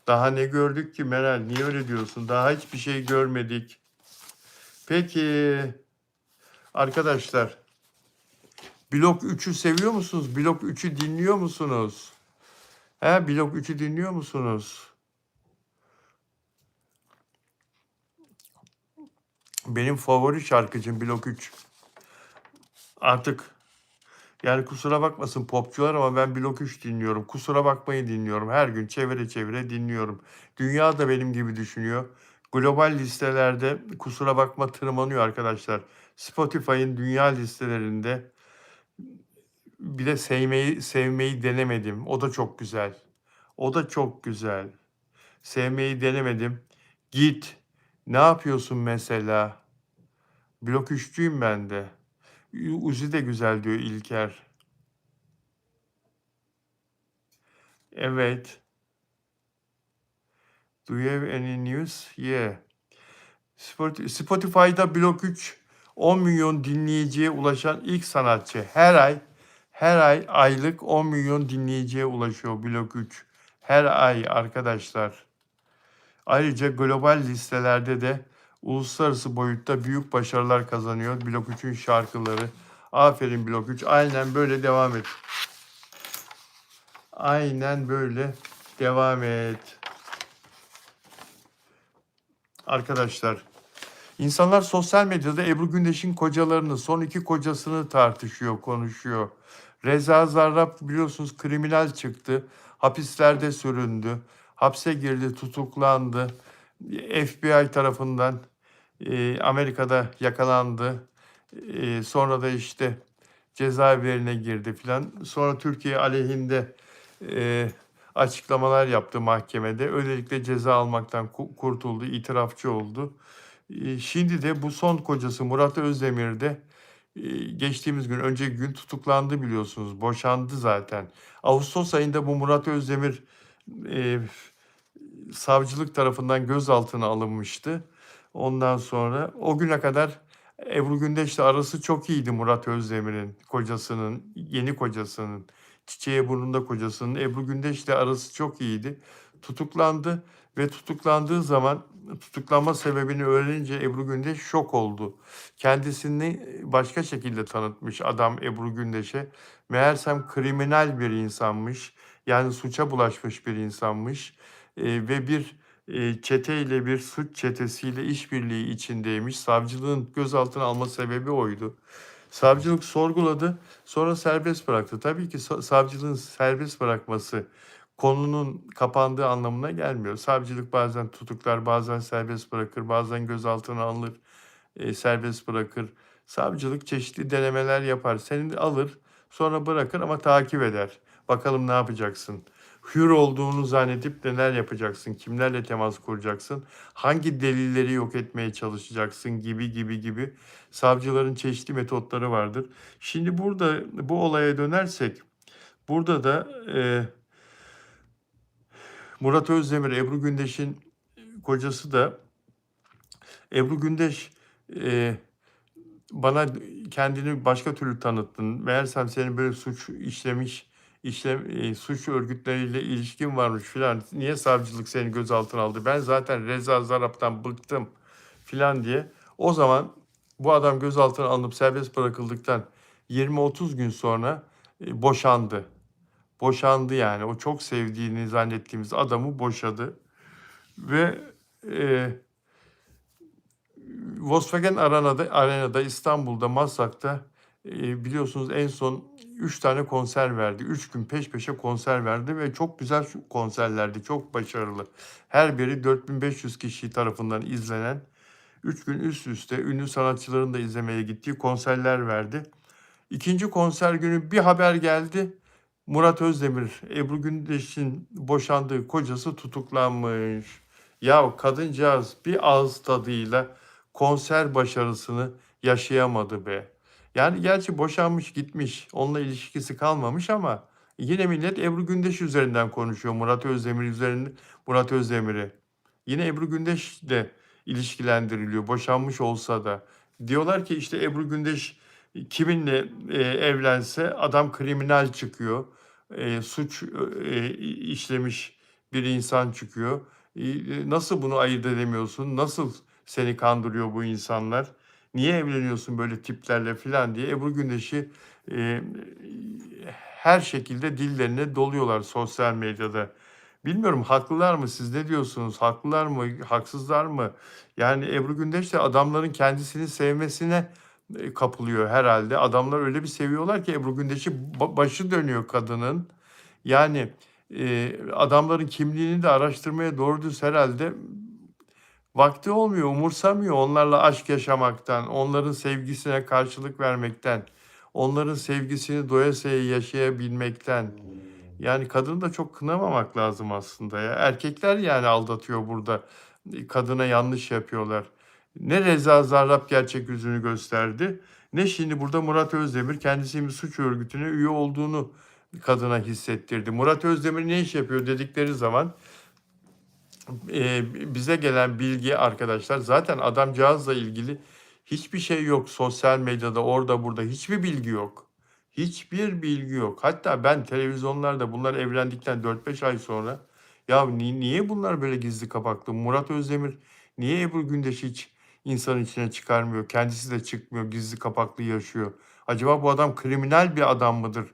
Daha ne gördük ki Meral? Niye öyle diyorsun? Daha hiçbir şey görmedik. Peki arkadaşlar Blok 3'ü seviyor musunuz? Blok 3'ü dinliyor musunuz? Blok 3'ü dinliyor musunuz? Benim favori şarkıcım Blok 3. Artık yani kusura bakmasın popçular ama ben Blok 3 dinliyorum. Kusura bakmayın dinliyorum. Her gün çevire çevire dinliyorum. Dünya da benim gibi düşünüyor. Global listelerde kusura bakma tırmanıyor arkadaşlar. Spotify'ın dünya listelerinde bir de sevmeyi denemedim. O da çok güzel. O da çok güzel. Sevmeyi denemedim. Git. Ne yapıyorsun mesela? Blok 3'cüyüm ben de. Uzi de güzel diyor İlker. Evet. Do you have any news? Yeah. Spotify'da Blok 3 10 milyon dinleyiciye ulaşan ilk sanatçı. Her ay aylık 10 milyon dinleyiciye ulaşıyor Blok 3. Her ay arkadaşlar. Ayrıca global listelerde de uluslararası boyutta büyük başarılar kazanıyor Blok 3'ün şarkıları. Aferin Blok 3. Aynen böyle devam et. Aynen böyle devam et. Arkadaşlar, insanlar sosyal medyada Ebru Gündeş'in kocalarını, son 2 kocasını tartışıyor, konuşuyor. Reza Zarrab biliyorsunuz kriminal çıktı. Hapislerde süründü. Hapse girdi, tutuklandı. FBI tarafından Amerika'da yakalandı. Sonra da işte cezaevlerine girdi filan. Sonra Türkiye aleyhinde açıklamalar yaptı mahkemede. Öylelikle ceza almaktan kurtuldu, itirafçı oldu. Şimdi de bu son kocası Murat Özdemir de geçtiğimiz gün, önceki gün tutuklandı biliyorsunuz. Boşandı zaten. Ağustos ayında bu Murat Özdemir savcılık tarafından gözaltına alınmıştı. Ondan sonra o güne kadar Ebru Gündeş'le arası çok iyiydi Murat Özdemir'in, kocasının, yeni kocasının, çiçeği burnunda kocasının. Ebru Gündeş'le arası çok iyiydi. Tutuklandı ve tutuklandığı zaman tutuklanma sebebini öğrenince Ebru Gündeş şok oldu. Kendisini başka şekilde tanıtmış adam Ebru Gündeş'e. Meğersem kriminal bir insanmış. Yani suça bulaşmış bir insanmış. Ve bir çeteyle, bir suç çetesiyle işbirliği içindeymiş. Savcılığın gözaltına alma sebebi oydu. Savcılık sorguladı, sonra serbest bıraktı. Tabii ki savcılığın serbest bırakması konunun kapandığı anlamına gelmiyor. Savcılık bazen tutuklar, bazen serbest bırakır, bazen gözaltına alır, serbest bırakır. Savcılık çeşitli denemeler yapar. Seni alır, sonra bırakır ama takip eder. Bakalım ne yapacaksın? Hür olduğunu zannedip neler yapacaksın? Kimlerle temas kuracaksın? Hangi delilleri yok etmeye çalışacaksın? Gibi. Savcıların çeşitli metotları vardır. Şimdi burada bu olaya dönersek, burada da Murat Özdemir, Ebru Gündeş'in kocası da Ebru Gündeş bana kendini başka türlü tanıttın. Meğersem senin böyle suç suç örgütleriyle ilişkin varmış filan. Niye savcılık seni gözaltına aldı? Ben zaten Reza Zarrab'dan bıktım filan diye. O zaman bu adam gözaltına alınıp serbest bırakıldıktan 20-30 gün sonra boşandı. Boşandı yani. O çok sevdiğini zannettiğimiz adamı boşadı. Ve Volkswagen Arena'da İstanbul'da Maslak'ta biliyorsunuz en son 3 tane konser verdi. 3 gün peş peşe konser verdi ve çok güzel konserlerdi. Çok başarılı. Her biri 4500 kişi tarafından izlenen 3 gün üst üste ünlü sanatçıların da izlemeye gittiği konserler verdi. İkinci konser günü bir haber geldi. Murat Özdemir, Ebru Gündeş'in boşandığı kocası tutuklanmış. Ya kadıncağız bir ağız tadıyla konser başarısını yaşayamadı be. Yani gerçi boşanmış gitmiş, onunla ilişkisi kalmamış ama yine millet Ebru Gündeş üzerinden konuşuyor. Murat Özdemir üzerinden Murat Özdemir'i. Yine Ebru Gündeş de ilişkilendiriliyor boşanmış olsa da. Diyorlar ki işte Ebru Gündeş kiminle evlense adam kriminal çıkıyor. Suç işlemiş bir insan çıkıyor. Nasıl bunu ayırt edemiyorsun? Nasıl seni kandırıyor bu insanlar? Niye evleniyorsun böyle tiplerle filan diye Ebru Gündeş'i e, her şekilde dillerine doluyorlar sosyal medyada. Bilmiyorum haklılar mı? Siz ne diyorsunuz? Haklılar mı? Haksızlar mı? Yani Ebru Gündeş de adamların kendisini sevmesine kapılıyor herhalde. Adamlar öyle bir seviyorlar ki Ebru Gündeş'i başı dönüyor kadının. Yani adamların kimliğini de araştırmaya doğru düz herhalde vakti olmuyor, umursamıyor onlarla aşk yaşamaktan, onların sevgisine karşılık vermekten, onların sevgisini doyasıya yaşayabilmekten. Yani kadını da çok kınamamak lazım aslında ya. Erkekler yani aldatıyor burada. Kadına yanlış yapıyorlar. Ne Reza Zarrab gerçek yüzünü gösterdi, ne şimdi burada Murat Özdemir kendisinin bir suç örgütüne üye olduğunu kadına hissettirdi. Murat Özdemir ne iş yapıyor dedikleri zaman bize gelen bilgi arkadaşlar zaten adamcağızla ilgili hiçbir şey yok. Sosyal medyada orada burada hiçbir bilgi yok. Hiçbir bilgi yok. Hatta ben televizyonlarda bunlar evlendikten 4-5 ay sonra ya niye bunlar böyle gizli kapaklı? Murat Özdemir niye Ebru Gündeş hiç insanın içine çıkarmıyor? Kendisi de çıkmıyor. Gizli kapaklı yaşıyor. Acaba bu adam kriminal bir adam mıdır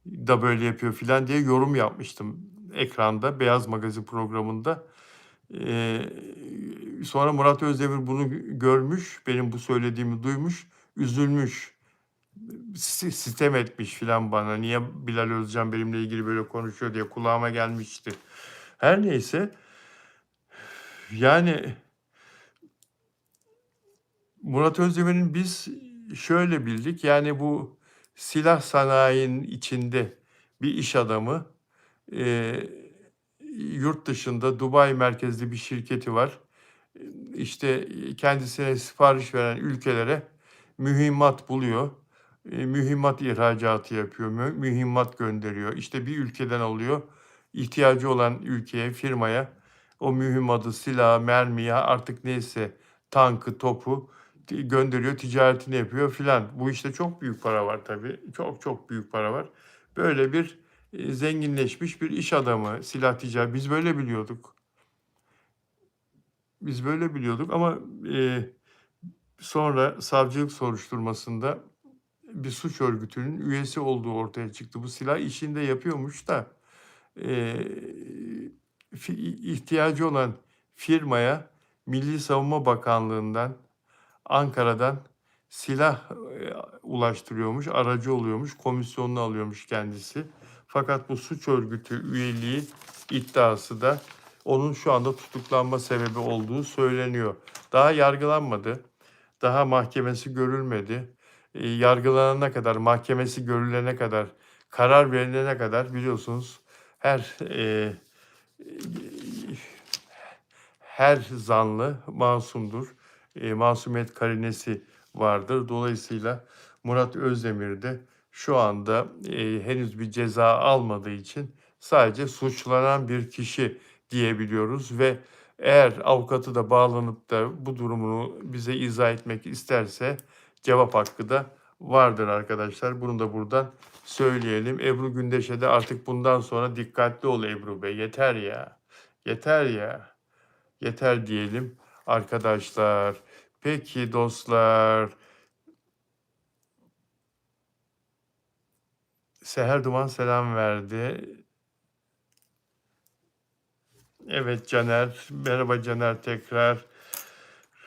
da böyle yapıyor filan diye yorum yapmıştım ekranda Beyaz Magazin programında. Sonra Murat Özdemir bunu görmüş, benim bu söylediğimi duymuş, üzülmüş, sitem etmiş filan bana. Niye Bilal Özcan benimle ilgili böyle konuşuyor diye kulağıma gelmişti. Her neyse, yani Murat Özdemir'in biz şöyle bildik, yani bu silah sanayinin içinde bir iş adamı, yurt dışında Dubai merkezli bir şirketi var. İşte kendisine sipariş veren ülkelere mühimmat buluyor. Mühimmat ihracatı yapıyor, mühimmat gönderiyor. İşte bir ülkeden alıyor, ihtiyacı olan ülkeye, firmaya o mühimmatı, silahı, mermiyi artık neyse tankı, topu gönderiyor, ticaretini yapıyor filan. Bu işte çok büyük para var tabii. Çok çok büyük para var. Böyle bir zenginleşmiş bir iş adamı, silah ticareti. Biz böyle biliyorduk. Biz böyle biliyorduk ama sonra savcılık soruşturmasında bir suç örgütünün üyesi olduğu ortaya çıktı. Bu silah işini de yapıyormuş da ihtiyacı olan firmaya Milli Savunma Bakanlığı'ndan, Ankara'dan silah ulaştırıyormuş, aracı oluyormuş, komisyonunu alıyormuş kendisi. Fakat bu suç örgütü üyeliği iddiası da onun şu anda tutuklanma sebebi olduğu söyleniyor. Daha yargılanmadı, daha mahkemesi görülmedi. Yargılanana kadar, mahkemesi görülene kadar, karar verilene kadar biliyorsunuz her her zanlı masumdur. Masumiyet karinesi vardır. Dolayısıyla Murat Özdemir de şu anda henüz bir ceza almadığı için sadece suçlanan bir kişi diyebiliyoruz ve eğer avukatı da bağlanıp da bu durumunu bize izah etmek isterse cevap hakkı da vardır arkadaşlar. Bunu da buradan söyleyelim. Ebru Gündeş'e de artık bundan sonra dikkatli ol Ebru Bey. Yeter ya. Yeter ya. Yeter diyelim arkadaşlar. Peki dostlar. Seher Duman selam verdi. Evet Caner. Merhaba Caner tekrar.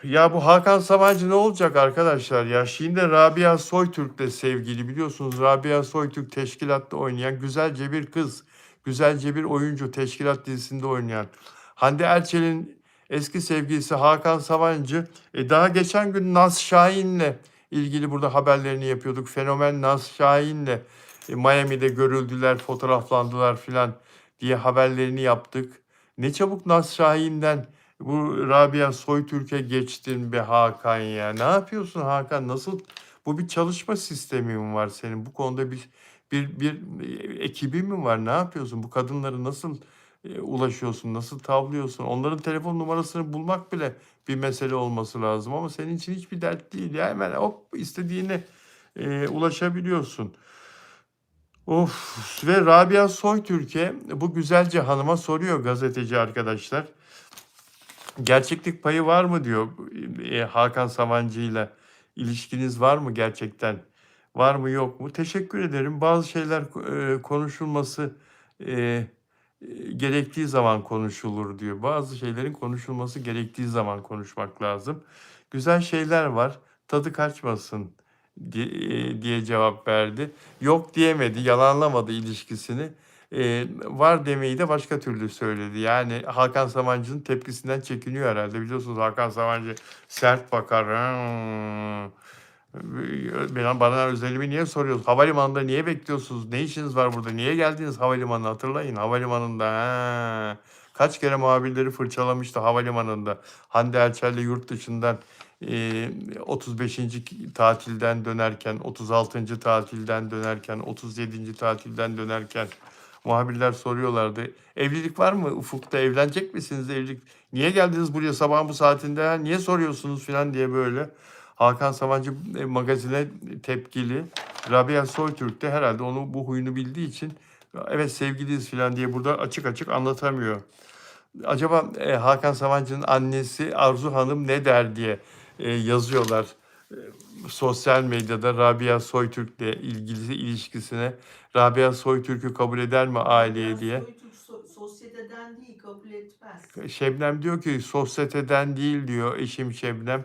Ya bu Hakan Sabancı ne olacak arkadaşlar ya? Şimdi Rabia Soytürk'le sevgili biliyorsunuz. Rabia Soytürk teşkilatta oynayan güzelce bir kız. Güzelce bir oyuncu teşkilat dizisinde oynayan. Hande Erçel'in eski sevgilisi Hakan Sabancı. Daha geçen gün Naz Şahin'le ilgili burada haberlerini yapıyorduk. Fenomen Naz Şahin'le Miami'de görüldüler, fotoğraflandılar filan diye haberlerini yaptık. Ne çabuk Naz Şahin'den bu Rabia Soytürk'e geçtin be Hakan ya. Ne yapıyorsun Hakan? Nasıl? Bu bir çalışma sistemi mi var senin? Bu konuda bir ekibin mi var? Ne yapıyorsun? Bu kadınları nasıl ulaşıyorsun? Nasıl tavlıyorsun? Onların telefon numarasını bulmak bile bir mesele olması lazım ama senin için hiçbir dert değil. Ya hemen hop istediğine ulaşabiliyorsun. Of ve Rabia Soytürk'e bu güzelce hanıma soruyor gazeteci arkadaşlar. Gerçeklik payı var mı diyor Hakan Sabancı'yla ilişkiniz var mı gerçekten? Var mı yok mu? Teşekkür ederim. Bazı şeyler konuşulması e, gerektiği zaman konuşulur diyor. Bazı şeylerin konuşulması gerektiği zaman konuşmak lazım. Güzel şeyler var. Tadı kaçmasın diye cevap verdi. Yok diyemedi, yalanlamadı ilişkisini. Var demeyi de başka türlü söyledi. Yani Hakan Sabancı'nın tepkisinden çekiniyor herhalde. Biliyorsunuz Hakan Sabancı sert bakar. Bana özelimi niye soruyorsunuz? Havalimanında niye bekliyorsunuz? Ne işiniz var burada? Niye geldiniz havalimanına? Hatırlayın havalimanında. Kaç kere muhabirleri fırçalamıştı havalimanında. Hande Erçel'le yurt dışından 35. tatilden dönerken, 36. tatilden dönerken, 37. tatilden dönerken muhabirler soruyorlardı. Evlilik var mı? Ufukta evlenecek misiniz? Evlilik. Niye geldiniz buraya sabahın bu saatinde? Niye soruyorsunuz falan diye böyle. Hakan Sabancı magazine tepkili. Rabia Soytürk de herhalde onu bu huyunu bildiği için evet sevgiliyiz falan diye burada açık açık anlatamıyor. Acaba Hakan Sabancı'nın annesi Arzu Hanım ne der diye yazıyorlar sosyal medyada Rabia Soytürk'le ilgili ilişkisine. Rabia Soytürk'ü kabul eder mi aileye Rabia diye. Soytürk sosyeteden değil, kabul etmez. Şebnem diyor ki sosyeteden değil diyor eşim Şebnem.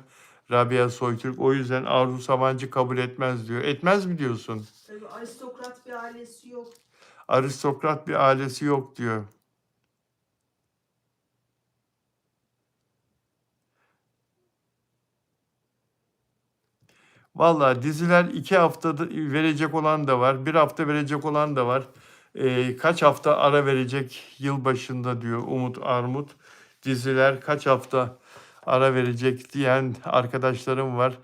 Rabia Soytürk o yüzden Arzu Sabancı kabul etmez diyor. Etmez mi diyorsun? Tabii aristokrat bir ailesi yok. Aristokrat bir ailesi yok diyor. Vallahi diziler 2 haftada verecek olan da var. 1 hafta verecek olan da var. Kaç hafta ara verecek yılbaşında diyor Umut Armut. Diziler kaç hafta ara verecek diyen arkadaşlarım var.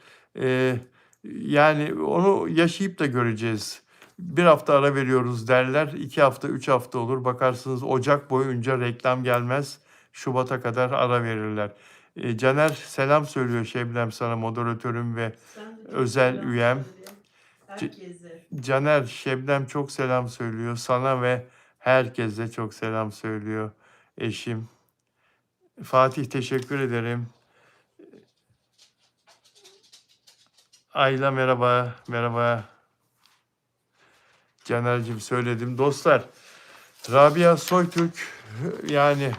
Yani onu yaşayıp da göreceğiz. 1 hafta ara veriyoruz derler. 2 hafta, 3 hafta olur. Bakarsınız Ocak boyunca reklam gelmez. Şubat'a kadar ara verirler. Caner selam söylüyor Şebnem sana, moderatörüm ve Sen de çok özel selam üyem. söyle C- herkese. Caner, Şebnem çok selam söylüyor. Sana ve herkese çok selam söylüyor eşim. Fatih teşekkür ederim. Ayla merhaba, merhaba. Caner'cim söyledim. Dostlar, Rabia Soytürk, yani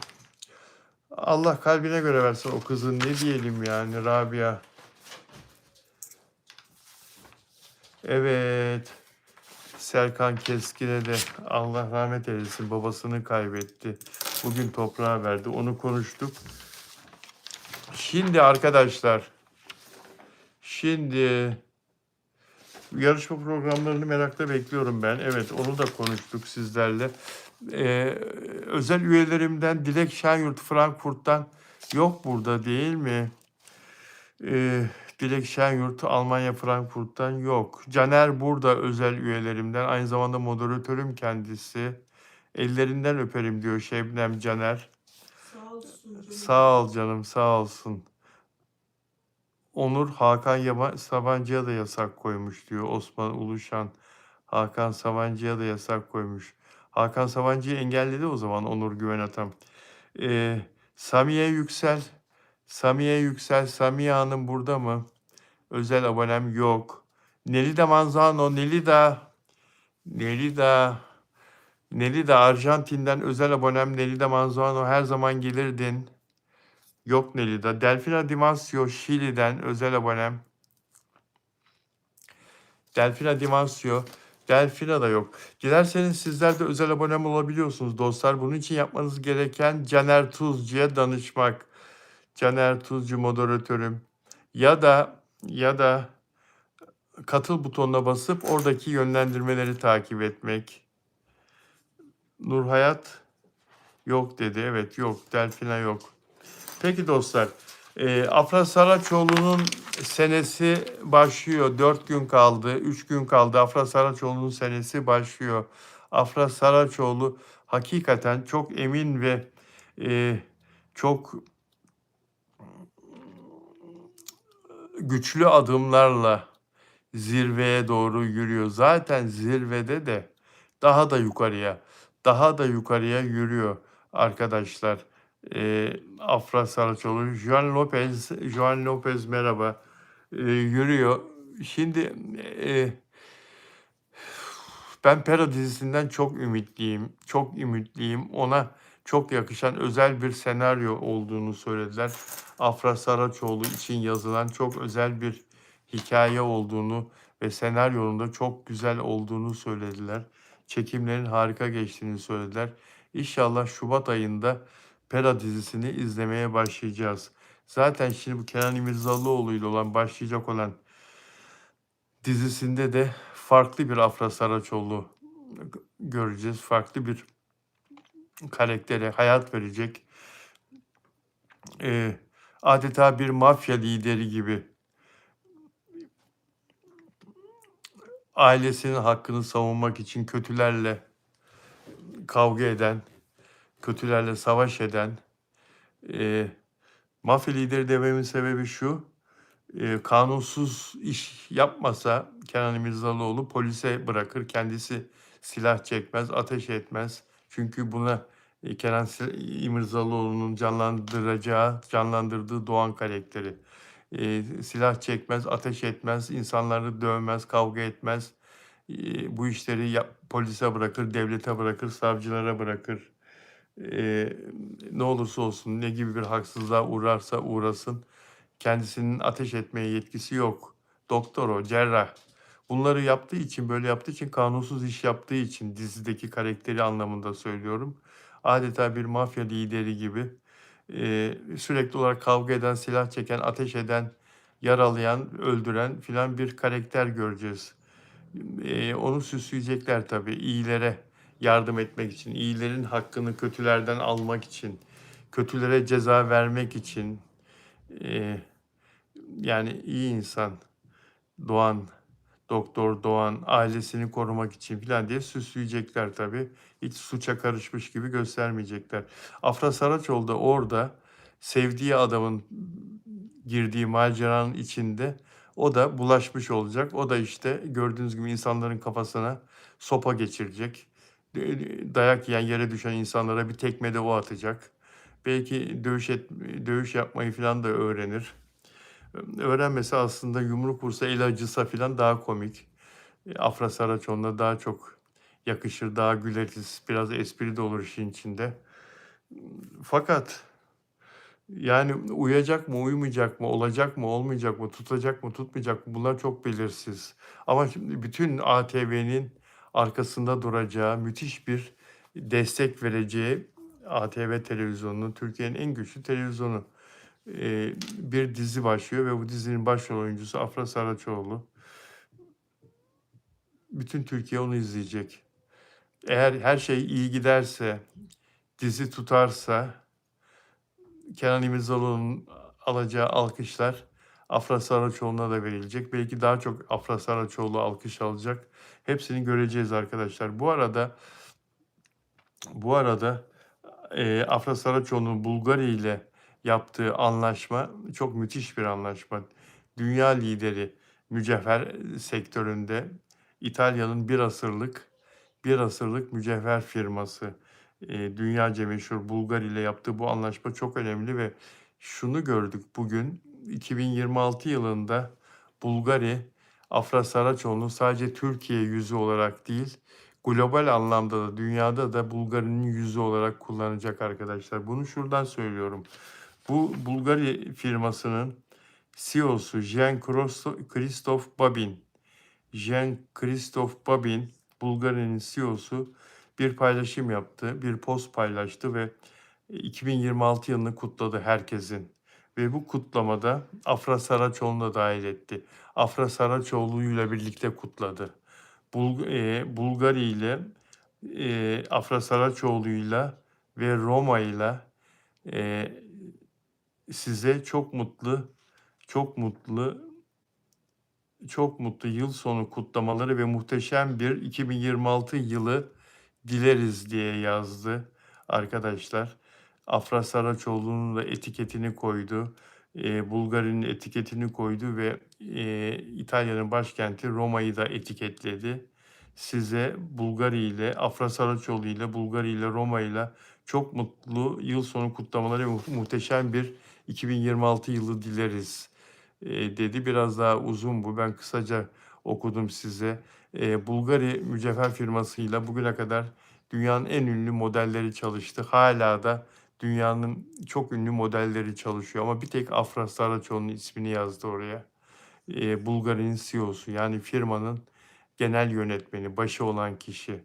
Allah kalbine göre versin o kızın, ne diyelim yani Rabia. Evet, Serkan Keskin'e de Allah rahmet eylesin, babasını kaybetti. Bugün toprağa verdi, onu konuştuk. Şimdi arkadaşlar, şimdi yarışma programlarını merakla bekliyorum ben. Evet, onu da konuştuk sizlerle. Özel üyelerimden Dilek Şenyurt Frankfurt'tan yok burada değil mi? Ee, Dilek Şenyurt Almanya Frankfurt'tan yok. Caner burada özel üyelerimden. Aynı zamanda moderatörüm kendisi. Ellerinden öperim diyor Şebnem Caner. Sağ olsun canım. Sağ ol canım, sağ olsun. Onur Hakan Sabancı'ya da yasak koymuş diyor Osman Uluşan. Hakan Sabancı'ya da yasak koymuş. Hakan Sabancı'yı engelledi o zaman Onur Güven Atam. Samiye Yüksel. Samiye Yüksel. Samiye Hanım burada mı? Özel abonem yok. Nelida Manzano. Nelida. Nelida. Nelida Arjantin'den özel abonem Nelida Manzano. Her zaman gelirdin. Yok Nelida. Delfina Dimasio Şili'den özel abonem. Delfina Dimasio. Delfina da yok. Dilerseniz sizler de özel abonem olabiliyorsunuz dostlar. Bunun için yapmanız gereken Caner Tuzcu'ya danışmak. Caner Tuzcu moderatörüm. Ya da katıl butonuna basıp oradaki yönlendirmeleri takip etmek. Nurhayat yok dedi. Evet yok. Delfina yok. Peki dostlar. Afra Saraçoğlu'nun senesi başlıyor. 4 gün kaldı. 3 gün kaldı. Afra Saraçoğlu'nun senesi başlıyor. Afra Saraçoğlu hakikaten çok emin ve çok güçlü adımlarla zirveye doğru yürüyor. Zaten zirvede de daha da yukarıya, daha da yukarıya yürüyor arkadaşlar. Afra Saraçoğlu, Juan Lopez merhaba, yürüyor. Şimdi ben Pera dizisinden çok ümitliyim, çok ümitliyim. Ona çok yakışan özel bir senaryo olduğunu söylediler. Afra Saraçoğlu için yazılan çok özel bir hikaye olduğunu ve senaryonun da çok güzel olduğunu söylediler. Çekimlerin harika geçtiğini söylediler. İnşallah Şubat ayında Pera dizisini izlemeye başlayacağız. Zaten şimdi bu Kenan İmirzalıoğlu ile başlayacak olan dizisinde de farklı bir Afra Saraçoğlu göreceğiz. Farklı bir karaktere hayat verecek. Adeta bir mafya lideri gibi ailesinin hakkını savunmak için kötülerle kavga eden, kötülerle savaş eden mafya lideri dememin sebebi şu: kanunsuz iş yapmasa Kenan İmirzalıoğlu polise bırakır. Kendisi silah çekmez, ateş etmez. Çünkü buna Kenan İmirzalıoğlu'nun canlandırdığı Doğan karakteri. Silah çekmez, ateş etmez, insanları dövmez, kavga etmez. Bu işleri polise bırakır, devlete bırakır, savcılara bırakır. Ne olursa olsun, ne gibi bir haksızlığa uğrarsa uğrasın, kendisinin ateş etmeye yetkisi yok. Doktor o, cerrah. Bunları yaptığı için, böyle yaptığı için, kanunsuz iş yaptığı için, dizideki karakteri anlamında söylüyorum. Adeta bir mafya lideri gibi sürekli olarak kavga eden, silah çeken, ateş eden, yaralayan, öldüren filan bir karakter göreceğiz. Onu süsleyecekler tabii, iyilere yardım etmek için, iyilerin hakkını kötülerden almak için, kötülere ceza vermek için, yani iyi insan Doğan, Doktor Doğan ailesini korumak için filan diye süsleyecekler tabii. Hiç suça karışmış gibi göstermeyecekler. Afra Saraçoğlu da orada sevdiği adamın girdiği maceranın içinde o da bulaşmış olacak. O da işte gördüğünüz gibi insanların kafasına sopa geçirecek. Dayak yiyen, yere düşen insanlara bir tekme de o atacak. Belki dövüş yapmayı falan da öğrenir. Öğrenmesi aslında yumruk vursa, el acısa falan daha komik. Afra Saraçoğlu'na daha çok yakışır, daha güleriz. Biraz espri de olur işin içinde. Fakat yani uyacak mı, uyumayacak mı, olacak mı, olmayacak mı, tutacak mı, tutmayacak mı bunlar çok belirsiz. Ama şimdi bütün ATV'nin arkasında duracağı, müthiş bir destek vereceği ATV televizyonunun, Türkiye'nin en güçlü televizyonu bir dizi başlıyor ve bu dizinin başrol oyuncusu Afra Saraçoğlu. Bütün Türkiye onu izleyecek. Eğer her şey iyi giderse, dizi tutarsa Kenan İmirzalıoğlu'nun alacağı alkışlar Afra Saraçoğlu'na da verilecek. Belki daha çok Afra Saraçoğlu alkış alacak. Hepsini göreceğiz arkadaşlar. Bu arada Afra Saraçoğlu'nun Bulgari ile yaptığı anlaşma çok müthiş bir anlaşma. Dünya lideri mücevher sektöründe İtalya'nın bir asırlık mücevher firması dünyaca meşhur Bulgari ile yaptığı bu anlaşma çok önemli ve şunu gördük bugün 2026 yılında Bulgari Afra Saraçoğlu'nu sadece Türkiye yüzü olarak değil global anlamda da dünyada da Bulgari'nin yüzü olarak kullanacak arkadaşlar. Bunu şuradan söylüyorum. Bu Bulgari firmasının CEO'su Jean-Christophe Babin. Jean-Christophe Babin, Bulgari'nin CEO'su bir paylaşım yaptı, bir post paylaştı ve 2026 yılını kutladı herkesin. Ve bu kutlamada Afra Saraçoğlu'nu da dahil etti. Afra Saraçoğlu'yla birlikte kutladı. Bulgari ile Afra Saraçoğlu'yla ve Roma'yla e, size çok mutlu, çok mutlu yıl sonu kutlamaları ve muhteşem bir 2026 yılı dileriz diye yazdı arkadaşlar. Afra Saraçoğlu'nun da etiketini koydu. Bulgari'nin etiketini koydu ve İtalya'nın başkenti Roma'yı da etiketledi. Size Bulgari ile, Afra Saraçoğlu ile, Bulgari ile, Roma ile çok mutlu yıl sonu kutlamaları ve muhteşem bir 2026 yılı dileriz dedi. Biraz daha uzun bu. Ben kısaca okudum size. Bulgari mücevher firmasıyla bugüne kadar dünyanın en ünlü modelleri çalıştı. Hala da dünyanın çok ünlü modelleri çalışıyor. Ama bir tek Afra Saraçoğlu'nun ismini yazdı oraya. Bulgari'nin CEO'su yani firmanın genel yönetmeni, başı olan kişi.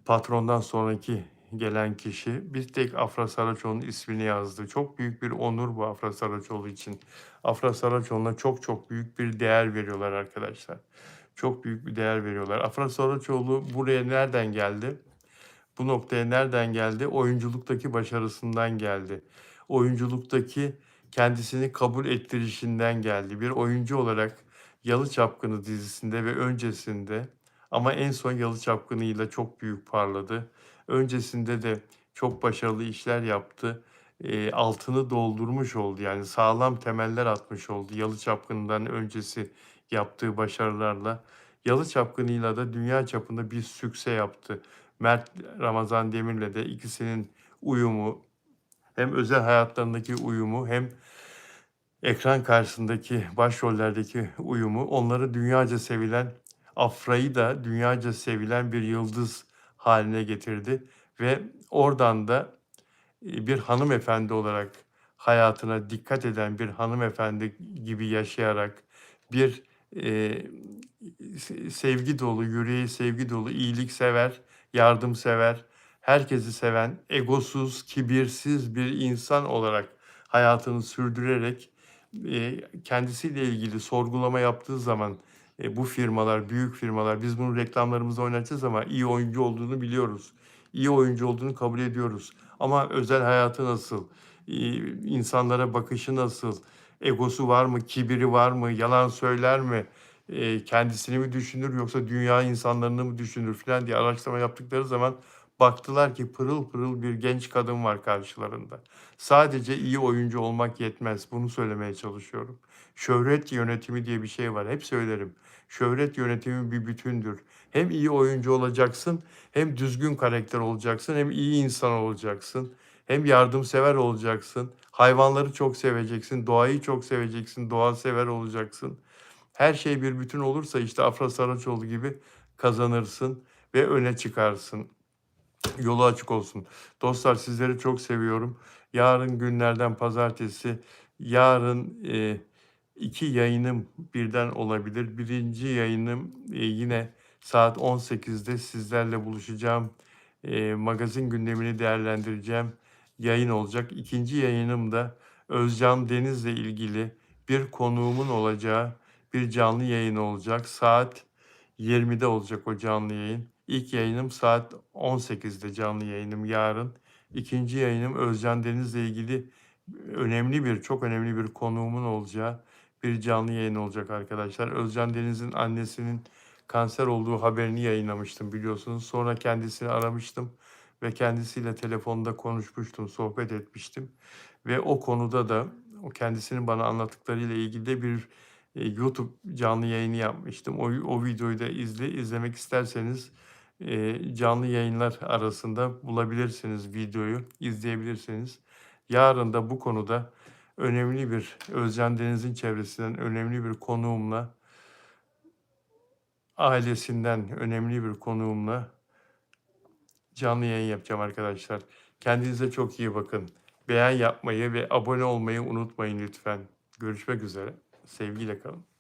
Patrondan sonraki gelen kişi bir tek Afra Saraçoğlu'nun ismini yazdı. Çok büyük bir onur bu Afra Saraçoğlu için. Afra Saraçoğlu'na çok çok büyük bir değer veriyorlar arkadaşlar. Çok büyük bir değer veriyorlar. Afra Saraçoğlu buraya nereden geldi? Bu noktaya nereden geldi? Oyunculuktaki başarısından geldi. Oyunculuktaki kendisini kabul ettirişinden geldi. Bir oyuncu olarak Yalı Çapkını dizisinde ve öncesinde ama en son Yalı Çapkını'yla çok büyük parladı. Öncesinde de çok başarılı işler yaptı. Altını doldurmuş oldu yani sağlam temeller atmış oldu Yalı Çapkını'ndan öncesi yaptığı başarılarla. Yalı Çapkını'yla da dünya çapında bir sükse yaptı. Mert Ramazan Demir'le de ikisinin uyumu, hem özel hayatlarındaki uyumu hem ekran karşısındaki başrollerdeki uyumu onları dünyaca sevilen, Afra'yı da dünyaca sevilen bir yıldız haline getirdi ve oradan da bir hanımefendi olarak hayatına dikkat eden bir hanımefendi gibi yaşayarak bir sevgi dolu, yüreği sevgi dolu, iyiliksever, yardımsever, herkesi seven, egosuz, kibirsiz bir insan olarak hayatını sürdürerek kendisiyle ilgili sorgulama yaptığı zaman bu firmalar, büyük firmalar, biz bunu reklamlarımızda oynatacağız ama iyi oyuncu olduğunu biliyoruz. İyi oyuncu olduğunu kabul ediyoruz. Ama özel hayatı nasıl? İnsanlara bakışı nasıl? Egosu var mı? Kibiri var mı? Yalan söyler mi? Kendisini mi düşünür yoksa dünya insanlarını mı düşünür filan diye araştırma yaptıkları zaman Baktılar ki pırıl pırıl bir genç kadın var karşılarında. Sadece iyi oyuncu olmak yetmez. Bunu söylemeye çalışıyorum. Şöhret yönetimi diye bir şey var. Hep söylerim. Şöhret yönetimi bir bütündür. Hem iyi oyuncu olacaksın, hem düzgün karakter olacaksın, hem iyi insan olacaksın, hem yardımsever olacaksın. Hayvanları çok seveceksin, doğayı çok seveceksin, doğa sever olacaksın. Her şey bir bütün olursa işte Afra Saraçoğlu gibi kazanırsın ve öne çıkarsın. Yolu açık olsun. Dostlar sizleri çok seviyorum. Yarın günlerden pazartesi, yarın 2 yayınım birden olabilir. Birinci yayınım yine saat 18'de sizlerle buluşacağım. Magazin gündemini değerlendireceğim yayın olacak. İkinci yayınım da Özcan Deniz'le ilgili bir konuğumun olacağı bir canlı yayın olacak. Saat 20'de olacak o canlı yayın. İlk yayınım saat 18'de canlı yayınım yarın. İkinci yayınım Özcan Deniz'le ilgili çok önemli bir konuğumun olacağı bir canlı yayın olacak arkadaşlar. Özcan Deniz'in annesinin kanser olduğu haberini yayınlamıştım biliyorsunuz. Sonra kendisini aramıştım ve kendisiyle telefonda konuşmuştum, sohbet etmiştim. Ve o konuda da o kendisinin bana anlattıklarıyla ilgili de bir YouTube canlı yayını yapmıştım. O videoyu da izlemek isterseniz canlı yayınlar arasında bulabilirsiniz videoyu, izleyebilirsiniz. Yarın da bu konuda önemli bir Özcan Deniz'in çevresinden önemli bir konuğumla, ailesinden önemli bir konuğumla canlı yayın yapacağım arkadaşlar. Kendinize çok iyi bakın. Beğen yapmayı ve abone olmayı unutmayın lütfen. Görüşmek üzere. Sevgiyle kalın.